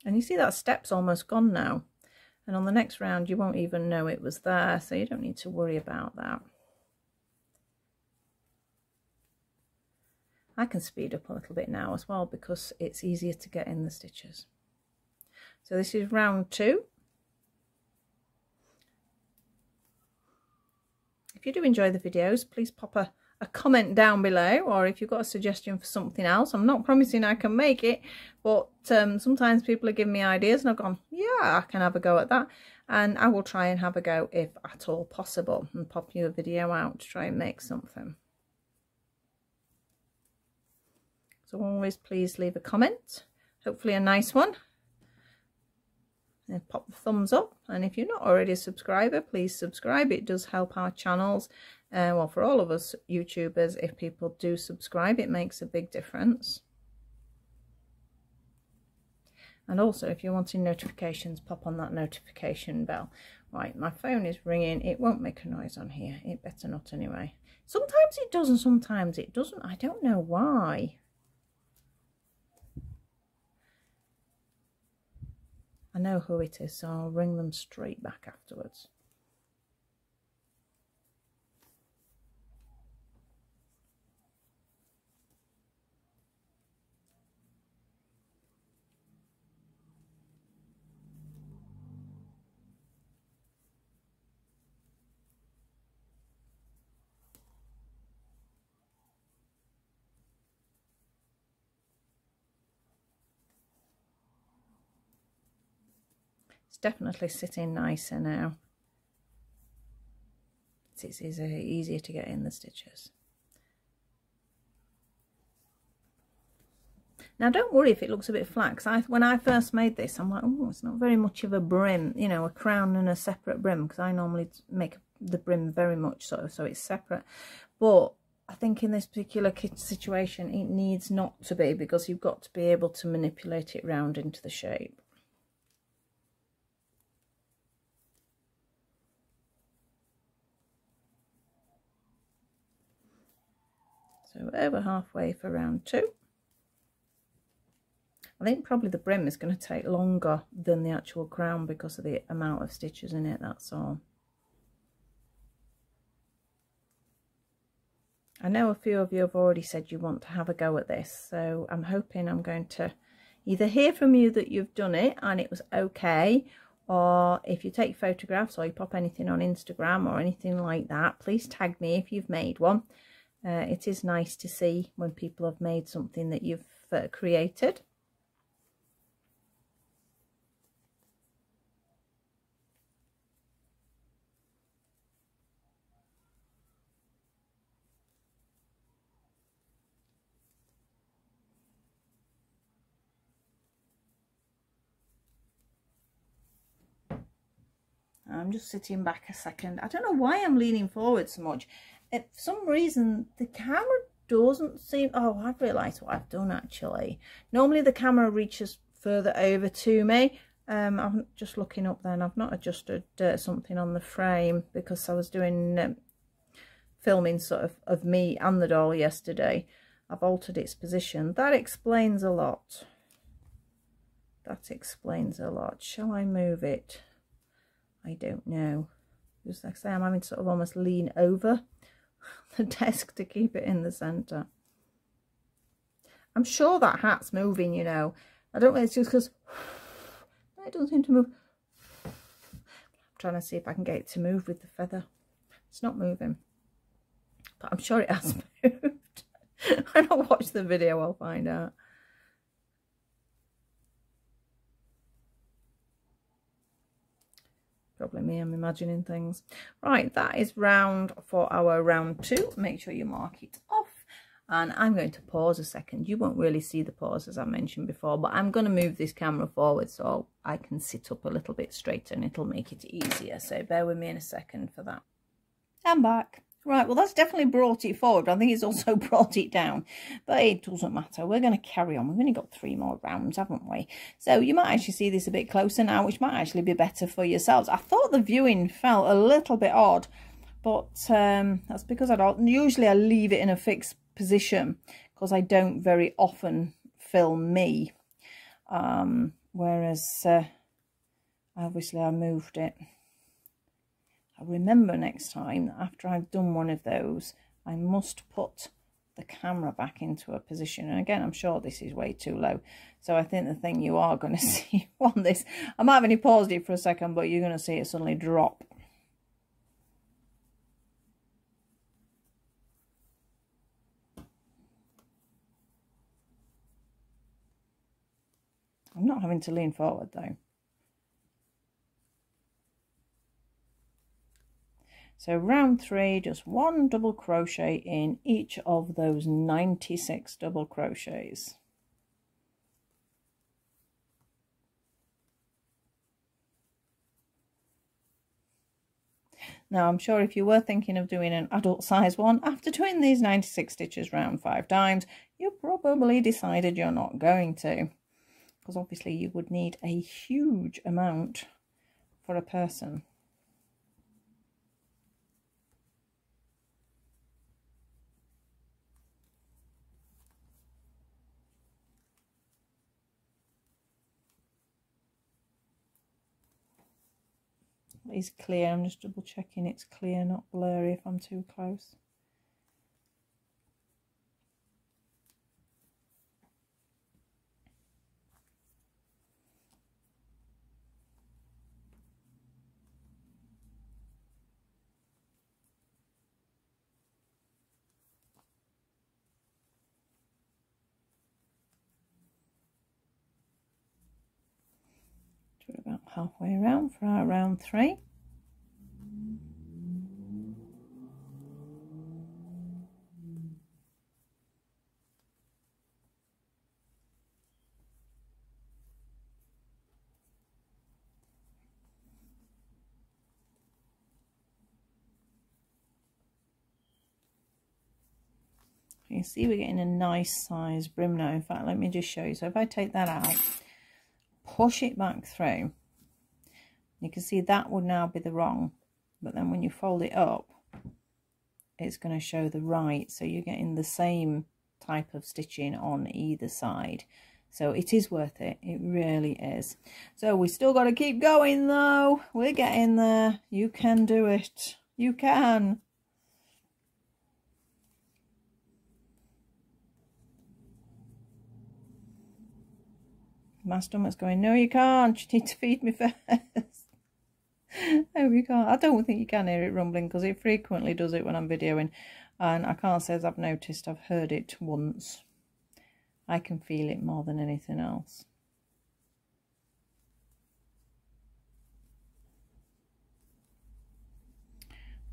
And you see that step's almost gone now, and on the next round you won't even know it was there, so you don't need to worry about that. I can speed up a little bit now as well because it's easier to get in the stitches. So this is round 2. If you do enjoy the videos, please pop a comment down below, or if you've got a suggestion for something else. I'm not promising I can make it, but sometimes people are giving me ideas and I've gone, yeah, I can have a go at that, and I will try and have a go if at all possible and pop you a video out to try and make something. So always please leave a comment, hopefully a nice one, and pop the thumbs up. And if you're not already a subscriber, please subscribe. It does help our channels, well, for all of us YouTubers. If people do subscribe, it makes a big difference. And also, if you're wanting notifications, pop on that notification bell. Right, my phone is ringing. It won't make a noise on here. It better not anyway. Sometimes it does and sometimes it doesn't. I don't know why. I know who it is, so I'll ring them straight back afterwards. It's definitely sitting nicer now. It's easier to get in the stitches. Now don't worry if it looks a bit flat, because when I first made this, I'm like, oh, it's not very much of a brim, you know, a crown and a separate brim, because I normally make the brim very much so it's separate. But I think in this particular situation it needs not to be, because you've got to be able to manipulate it round into the shape. So we're over halfway for round 2. I think probably the brim is going to take longer than the actual crown because of the amount of stitches in it, that's all. I know a few of you have already said you want to have a go at this, so I'm hoping I'm going to either hear from you that you've done it and it was okay, or if you take photographs or you pop anything on Instagram or anything like that, please tag me if you've made one. It is nice to see when people have made something that you've created. I'm just sitting back a second. I don't know why I'm leaning forward so much. For some reason, the camera doesn't seem... Oh, I've realised what I've done, actually. Normally, the camera reaches further over to me. I'm just looking up then. I've not adjusted something on the frame because I was doing filming sort of me and the doll yesterday. I've altered its position. That explains a lot. That explains a lot. Shall I move it? I don't know. Just like I say, I'm having to sort of almost lean over the desk to keep it in the centre. I'm sure that hat's moving, you know. I don't know, it's just because it doesn't seem to move. I'm trying to see if I can get it to move with the feather. It's not moving. But I'm sure it has moved. When I watch the video, I'll find out. Probably me, I'm imagining things. Right, that is round for our round 2. Make sure you mark it off. And I'm going to pause a second. You won't really see the pause as I mentioned before, but I'm going to move this camera forward so I can sit up a little bit straighter and it'll make it easier. So bear with me in a second for that. I'm back. Right, well, that's definitely brought it forward. I think it's also brought it down, but it doesn't matter. We're going to carry on. We've only got 3 more rounds, haven't we? So you might actually see this a bit closer now, which might actually be better for yourselves. I thought the viewing felt a little bit odd, but that's because usually I leave it in a fixed position because I don't very often film me. Whereas obviously I moved it. I'll remember next time that after I've done one of those, I must put the camera back into a position. And again, I'm sure this is way too low. So I think the thing you are going to see on this, I might have only paused it for a second, but you're going to see it suddenly drop. I'm not having to lean forward though. So round 3, just 1 double crochet in each of those 96 double crochets. Now I'm sure if you were thinking of doing an adult size one, after doing these 96 stitches round 5 times, you probably decided you're not going to. Because obviously you would need a huge amount for a person. Is clear. I'm just double checking it's clear, not blurry if I'm too close. Do it about halfway around for our round 3. You can see we're getting a nice size brim now. In fact, let me just show you. So if I take that out, push it back through, you can see that would now be the wrong, but then when you fold it up, it's going to show the right. So you're getting the same type of stitching on either side. So it is worth it. It really is. So we still got to keep going though. We're getting there. You can do it. You can. My stomach's going, no you can't, you need to feed me first. No you can't. I don't think you can hear it rumbling because it frequently does it when I'm videoing, and I can't say as I've noticed I've heard it once. I can feel it more than anything else.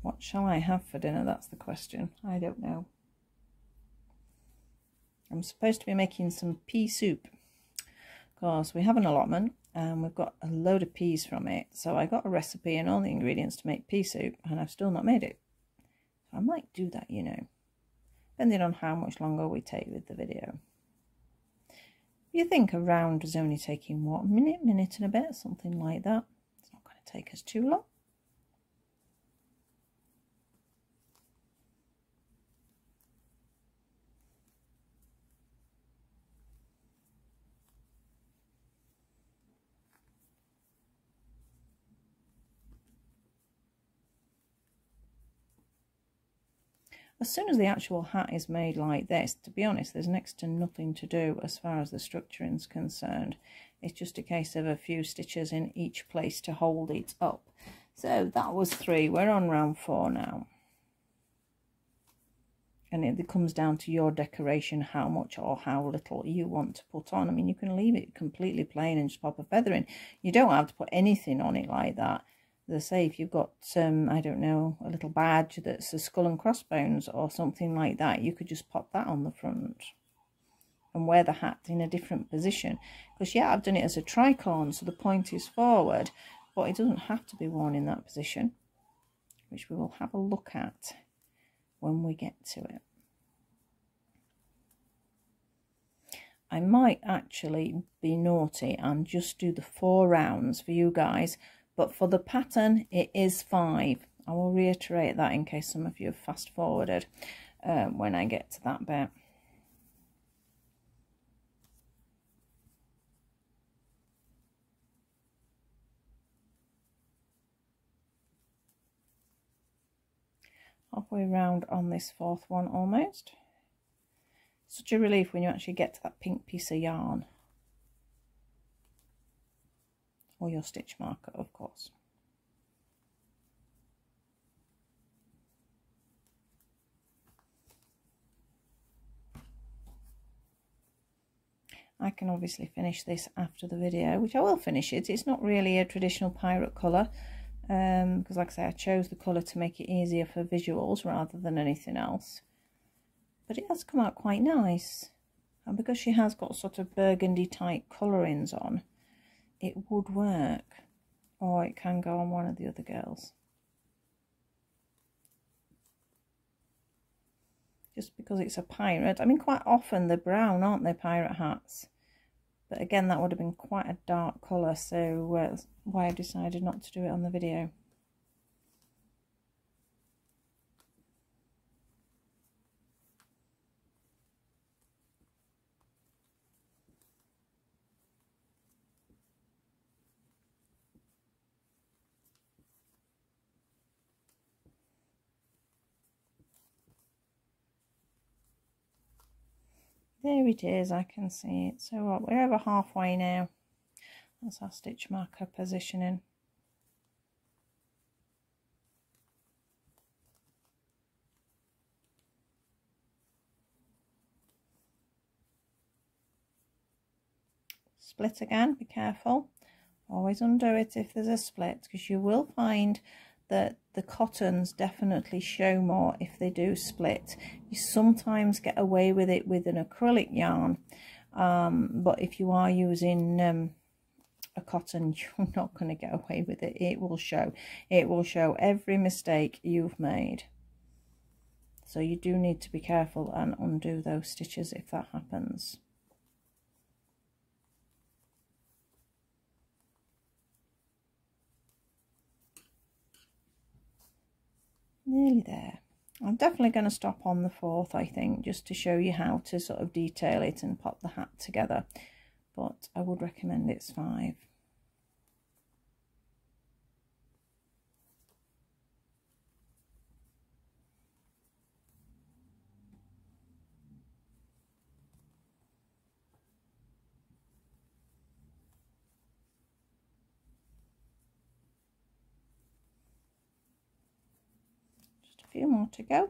What shall I have for dinner? That's the question. I don't know. I'm supposed to be making some pea soup because we have an allotment and we've got a load of peas from it. So I got a recipe and all the ingredients to make pea soup, and I've still not made it. So I might do that, you know, depending on how much longer we take with the video. You think a round is only taking what, minute and a bit, something like that. It's not going to take us too long. As soon as the actual hat is made like this, to be honest, there's next to nothing to do as far as the structuring is concerned. It's just a case of a few stitches in each place to hold it up. So that was 3. We're on round 4 now. And it comes down to your decoration, how much or how little you want to put on. I mean, you can leave it completely plain and just pop a feather in. You don't have to put anything on it like that. As I say, if you've got, I don't know, a little badge that's a skull and crossbones or something like that, you could just pop that on the front and wear the hat in a different position. Because, yeah, I've done it as a tricorn, so the point is forward, but it doesn't have to be worn in that position, which we will have a look at when we get to it. I might actually be naughty and just do the 4 rounds for you guys. But for the pattern, it is 5. I will reiterate that in case some of you have fast forwarded when I get to that bit. Halfway round on this 4th one almost. Such a relief when you actually get to that pink piece of yarn. Or your stitch marker, of course. I can obviously finish this after the video, which I will finish it. It's not really a traditional pirate colour, because like I say, I chose the colour to make it easier for visuals rather than anything else. But it has come out quite nice. And because she has got sort of burgundy type colourings on, it would work, or it can go on one of the other girls. Just because it's a pirate. I mean, quite often they're brown, aren't they, pirate hats? But again, that would have been quite a dark colour, so that's why I decided not to do it on the video. There it is, I can see it. So what, we're over halfway now. That's our stitch marker positioning. Split again, be careful. Always undo it if there's a split, because you will find that the cottons definitely show more if they do split. You sometimes get away with it with an acrylic yarn, but if you are using a cotton, you're not going to get away with it. It will show. It will show every mistake you've made. So you do need to be careful and undo those stitches if that happens. Nearly there. I'm definitely going to stop on the 4th, I think, just to show you how to sort of detail it and pop the hat together. But I would recommend it's 5. A few more to go.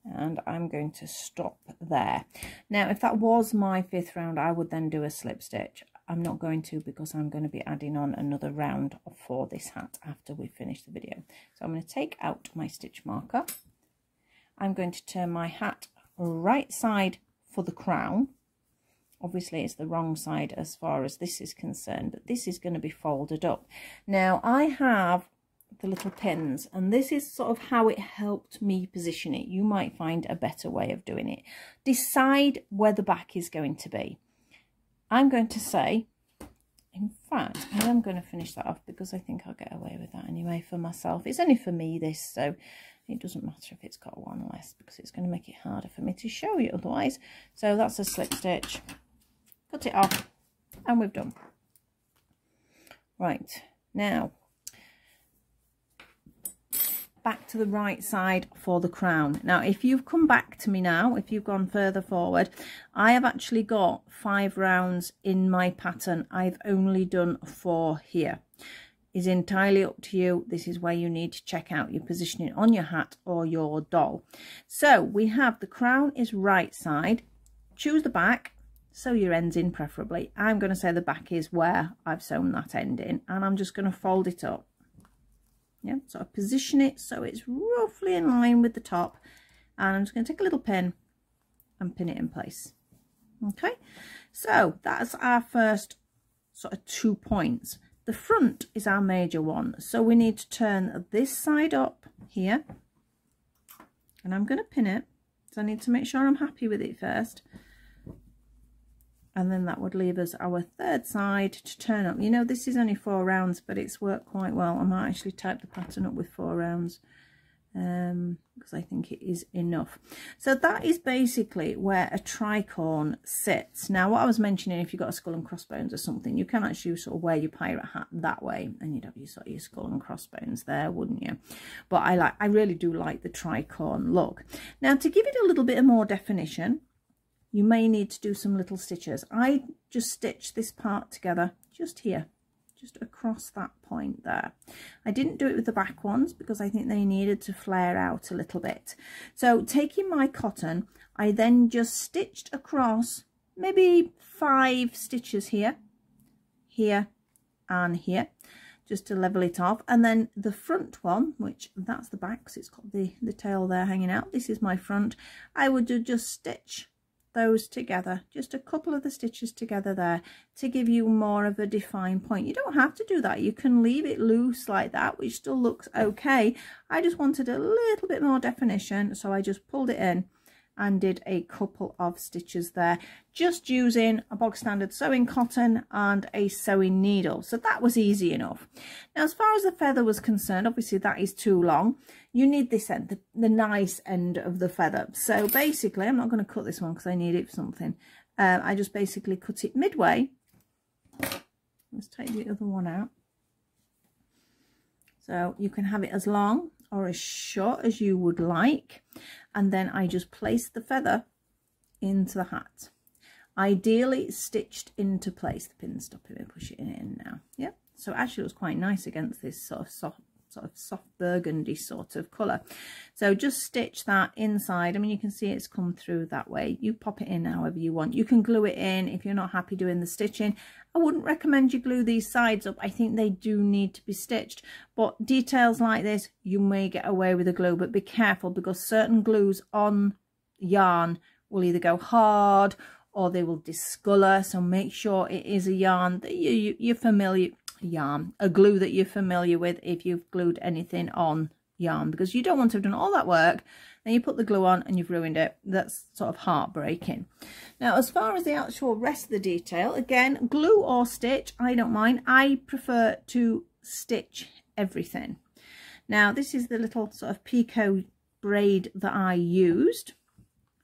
And I'm going to stop there. Now, if that was my 5th round, I would then do a slip stitch. I'm not going to, because I'm going to be adding on another round for this hat after we finish the video. So I'm going to take out my stitch marker. I'm going to turn my hat right side for the crown. Obviously it's the wrong side as far as this is concerned, but this is going to be folded up. Now I have the little pins, and this is sort of how it helped me position it. You might find a better way of doing it. Decide where the back is going to be. I'm going to say, in fact, I am going to finish that off because I think I'll get away with that anyway for myself. It's only for me this, so it doesn't matter if it's got one less, because it's going to make it harder for me to show you otherwise. So that's a slip stitch. Cut it off, and we've done. Right, now back to the right side for the crown. Now if you've come back to me now, if you've gone further forward, I have actually got 5 rounds in my pattern. I've only done 4 here. It's entirely up to you. This is where you need to check out your positioning on your hat or your doll. So we have the crown is right side. Choose the back, sew your ends in preferably. I'm going to say the back is where I've sewn that end in, and I'm just going to fold it up. Yeah, so I position it so it's roughly in line with the top, and I'm just going to take a little pin and pin it in place. Okay, so that's our first sort of 2 points. The front is our major one, so we need to turn this side up here, and I'm going to pin it, so I need to make sure I'm happy with it first. And then that would leave us our 3rd side to turn up. You know, this is only 4 rounds, but it's worked quite well. I might actually type the pattern up with 4 rounds because I think it is enough. So that is basically where a tricorn sits. Now, what I was mentioning, if you've got a skull and crossbones or something, you can actually sort of wear your pirate hat that way, and you'd have your sort of your skull and crossbones there, wouldn't you? But I really do like the tricorn look. Now, to give it a little bit more definition, you may need to do some little stitches. I just stitched this part together just here, just across that point there. I didn't do it with the back ones because I think they needed to flare out a little bit. So taking my cotton, I then just stitched across maybe 5 stitches here, here and here, just to level it off. And then the front one, which that's the back, because it's got the tail there hanging out, this is my front, I would just stitch those together, just a couple of the stitches together there to give you more of a defined point. You don't have to do that, you can leave it loose like that, which still looks okay. I just wanted a little bit more definition, so I just pulled it in and did a couple of stitches there, just using a bog standard sewing cotton and a sewing needle. So that was easy enough. Now, as far as the feather was concerned, obviously that is too long. You need this end, the nice end of the feather. So basically, I'm not going to cut this one because I need it for something. I just basically cut it midway. Let's take the other one out. So you can have it as long or as short as you would like, and then I just place the feather into the hat, ideally stitched into place. The pin's stopping me pushing it in now. Yeah, so actually it was quite nice against this sort of soft burgundy sort of colour. So just stitch that inside. I mean, you can see it's come through that way. You pop it in however you want. You can glue it in if you're not happy doing the stitching. I wouldn't recommend you glue these sides up. I think they do need to be stitched, but details like this you may get away with a glue, but be careful because certain glues on yarn will either go hard or they will discolour. So make sure it is a yarn that you're familiar a glue that you're familiar with if you've glued anything on yarn, because you don't want to have done all that work then you put the glue on and you've ruined it. That's sort of heartbreaking. Now, as far as the actual rest of the detail, again, glue or stitch, I don't mind. I prefer to stitch everything. Now, this is the little sort of Picot braid that I used.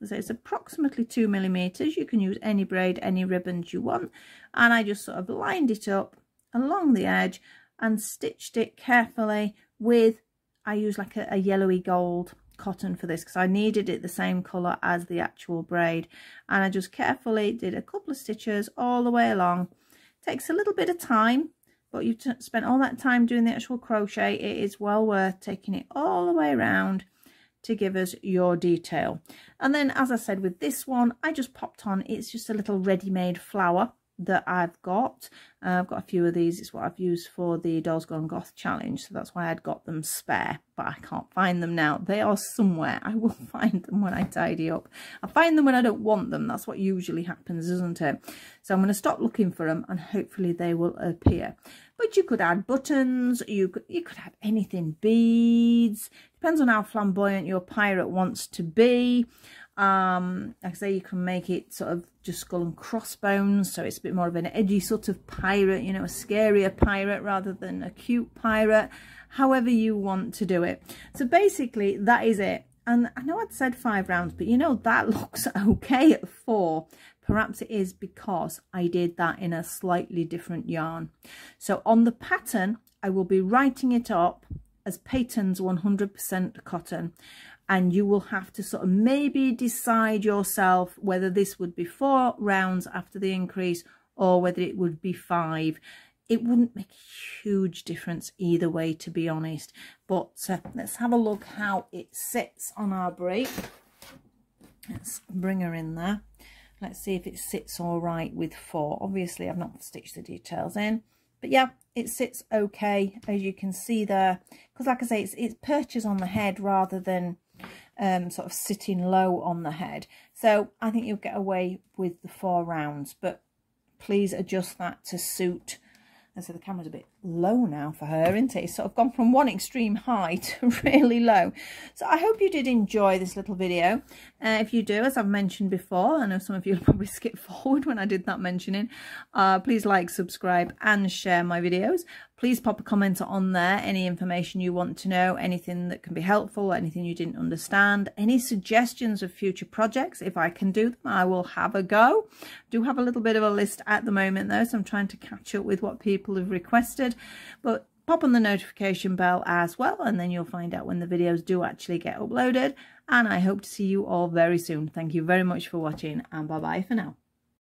So it's approximately 2 millimeters. You can use any braid, any ribbons you want, and I just sort of lined it up along the edge and stitched it carefully with, I use like a yellowy gold cotton for this because I needed it the same colour as the actual braid, and I just carefully did a couple of stitches all the way along. Takes a little bit of time, but you've spent all that time doing the actual crochet. It is well worth taking it all the way around to give us your detail. And then, as I said, with this one, I just popped on, it's just a little ready-made flower that I've got. I've got a few of these. It's what I've used for the Dolls Gone Goth challenge, so that's why I'd got them spare, but I can't find them now. They are somewhere. I will find them when I tidy up. I find them when I don't want them. That's what usually happens, isn't it? So I'm going to stop looking for them and hopefully they will appear. But you could add buttons, you could add anything, beads, depends on how flamboyant your pirate wants to be. Like I say, you can make it sort of just skull and crossbones, so it's a bit more of an edgy sort of pirate, you know, a scarier pirate rather than a cute pirate, however you want to do it. So basically that is it. And I know I'd said 5 rounds, but you know, that looks okay at 4. Perhaps it is because I did that in a slightly different yarn. So on the pattern, I will be writing it up as Peyton's 100% cotton, and you will have to sort of maybe decide yourself whether this would be 4 rounds after the increase or whether it would be 5. It wouldn't make a huge difference either way, to be honest. But let's have a look how it sits on our braid. Let's bring her in there. Let's see if it sits all right with 4. Obviously, I've not stitched the details in. But yeah, it sits okay, as you can see there. Because like I say, it perches on the head rather than sort of sitting low on the head. So I think you'll get away with the 4 rounds. But please adjust that to suit. And so the camera's a bit low now for her, isn't it? It's sort of gone from one extreme high to really low. So I hope you did enjoy this little video. If you do, as I've mentioned before, I know some of you will probably skip forward when I did that mentioning. Please like, subscribe and share my videos. Please pop a comment on there, any information you want to know, anything that can be helpful, anything you didn't understand, any suggestions of future projects. If I can do them, I will have a go. Do have a little bit of a list at the moment though, so I'm trying to catch up with what people have requested. But pop on the notification bell as well, and then you'll find out when the videos do actually get uploaded. And I hope to see you all very soon. Thank you very much for watching, and bye bye for now.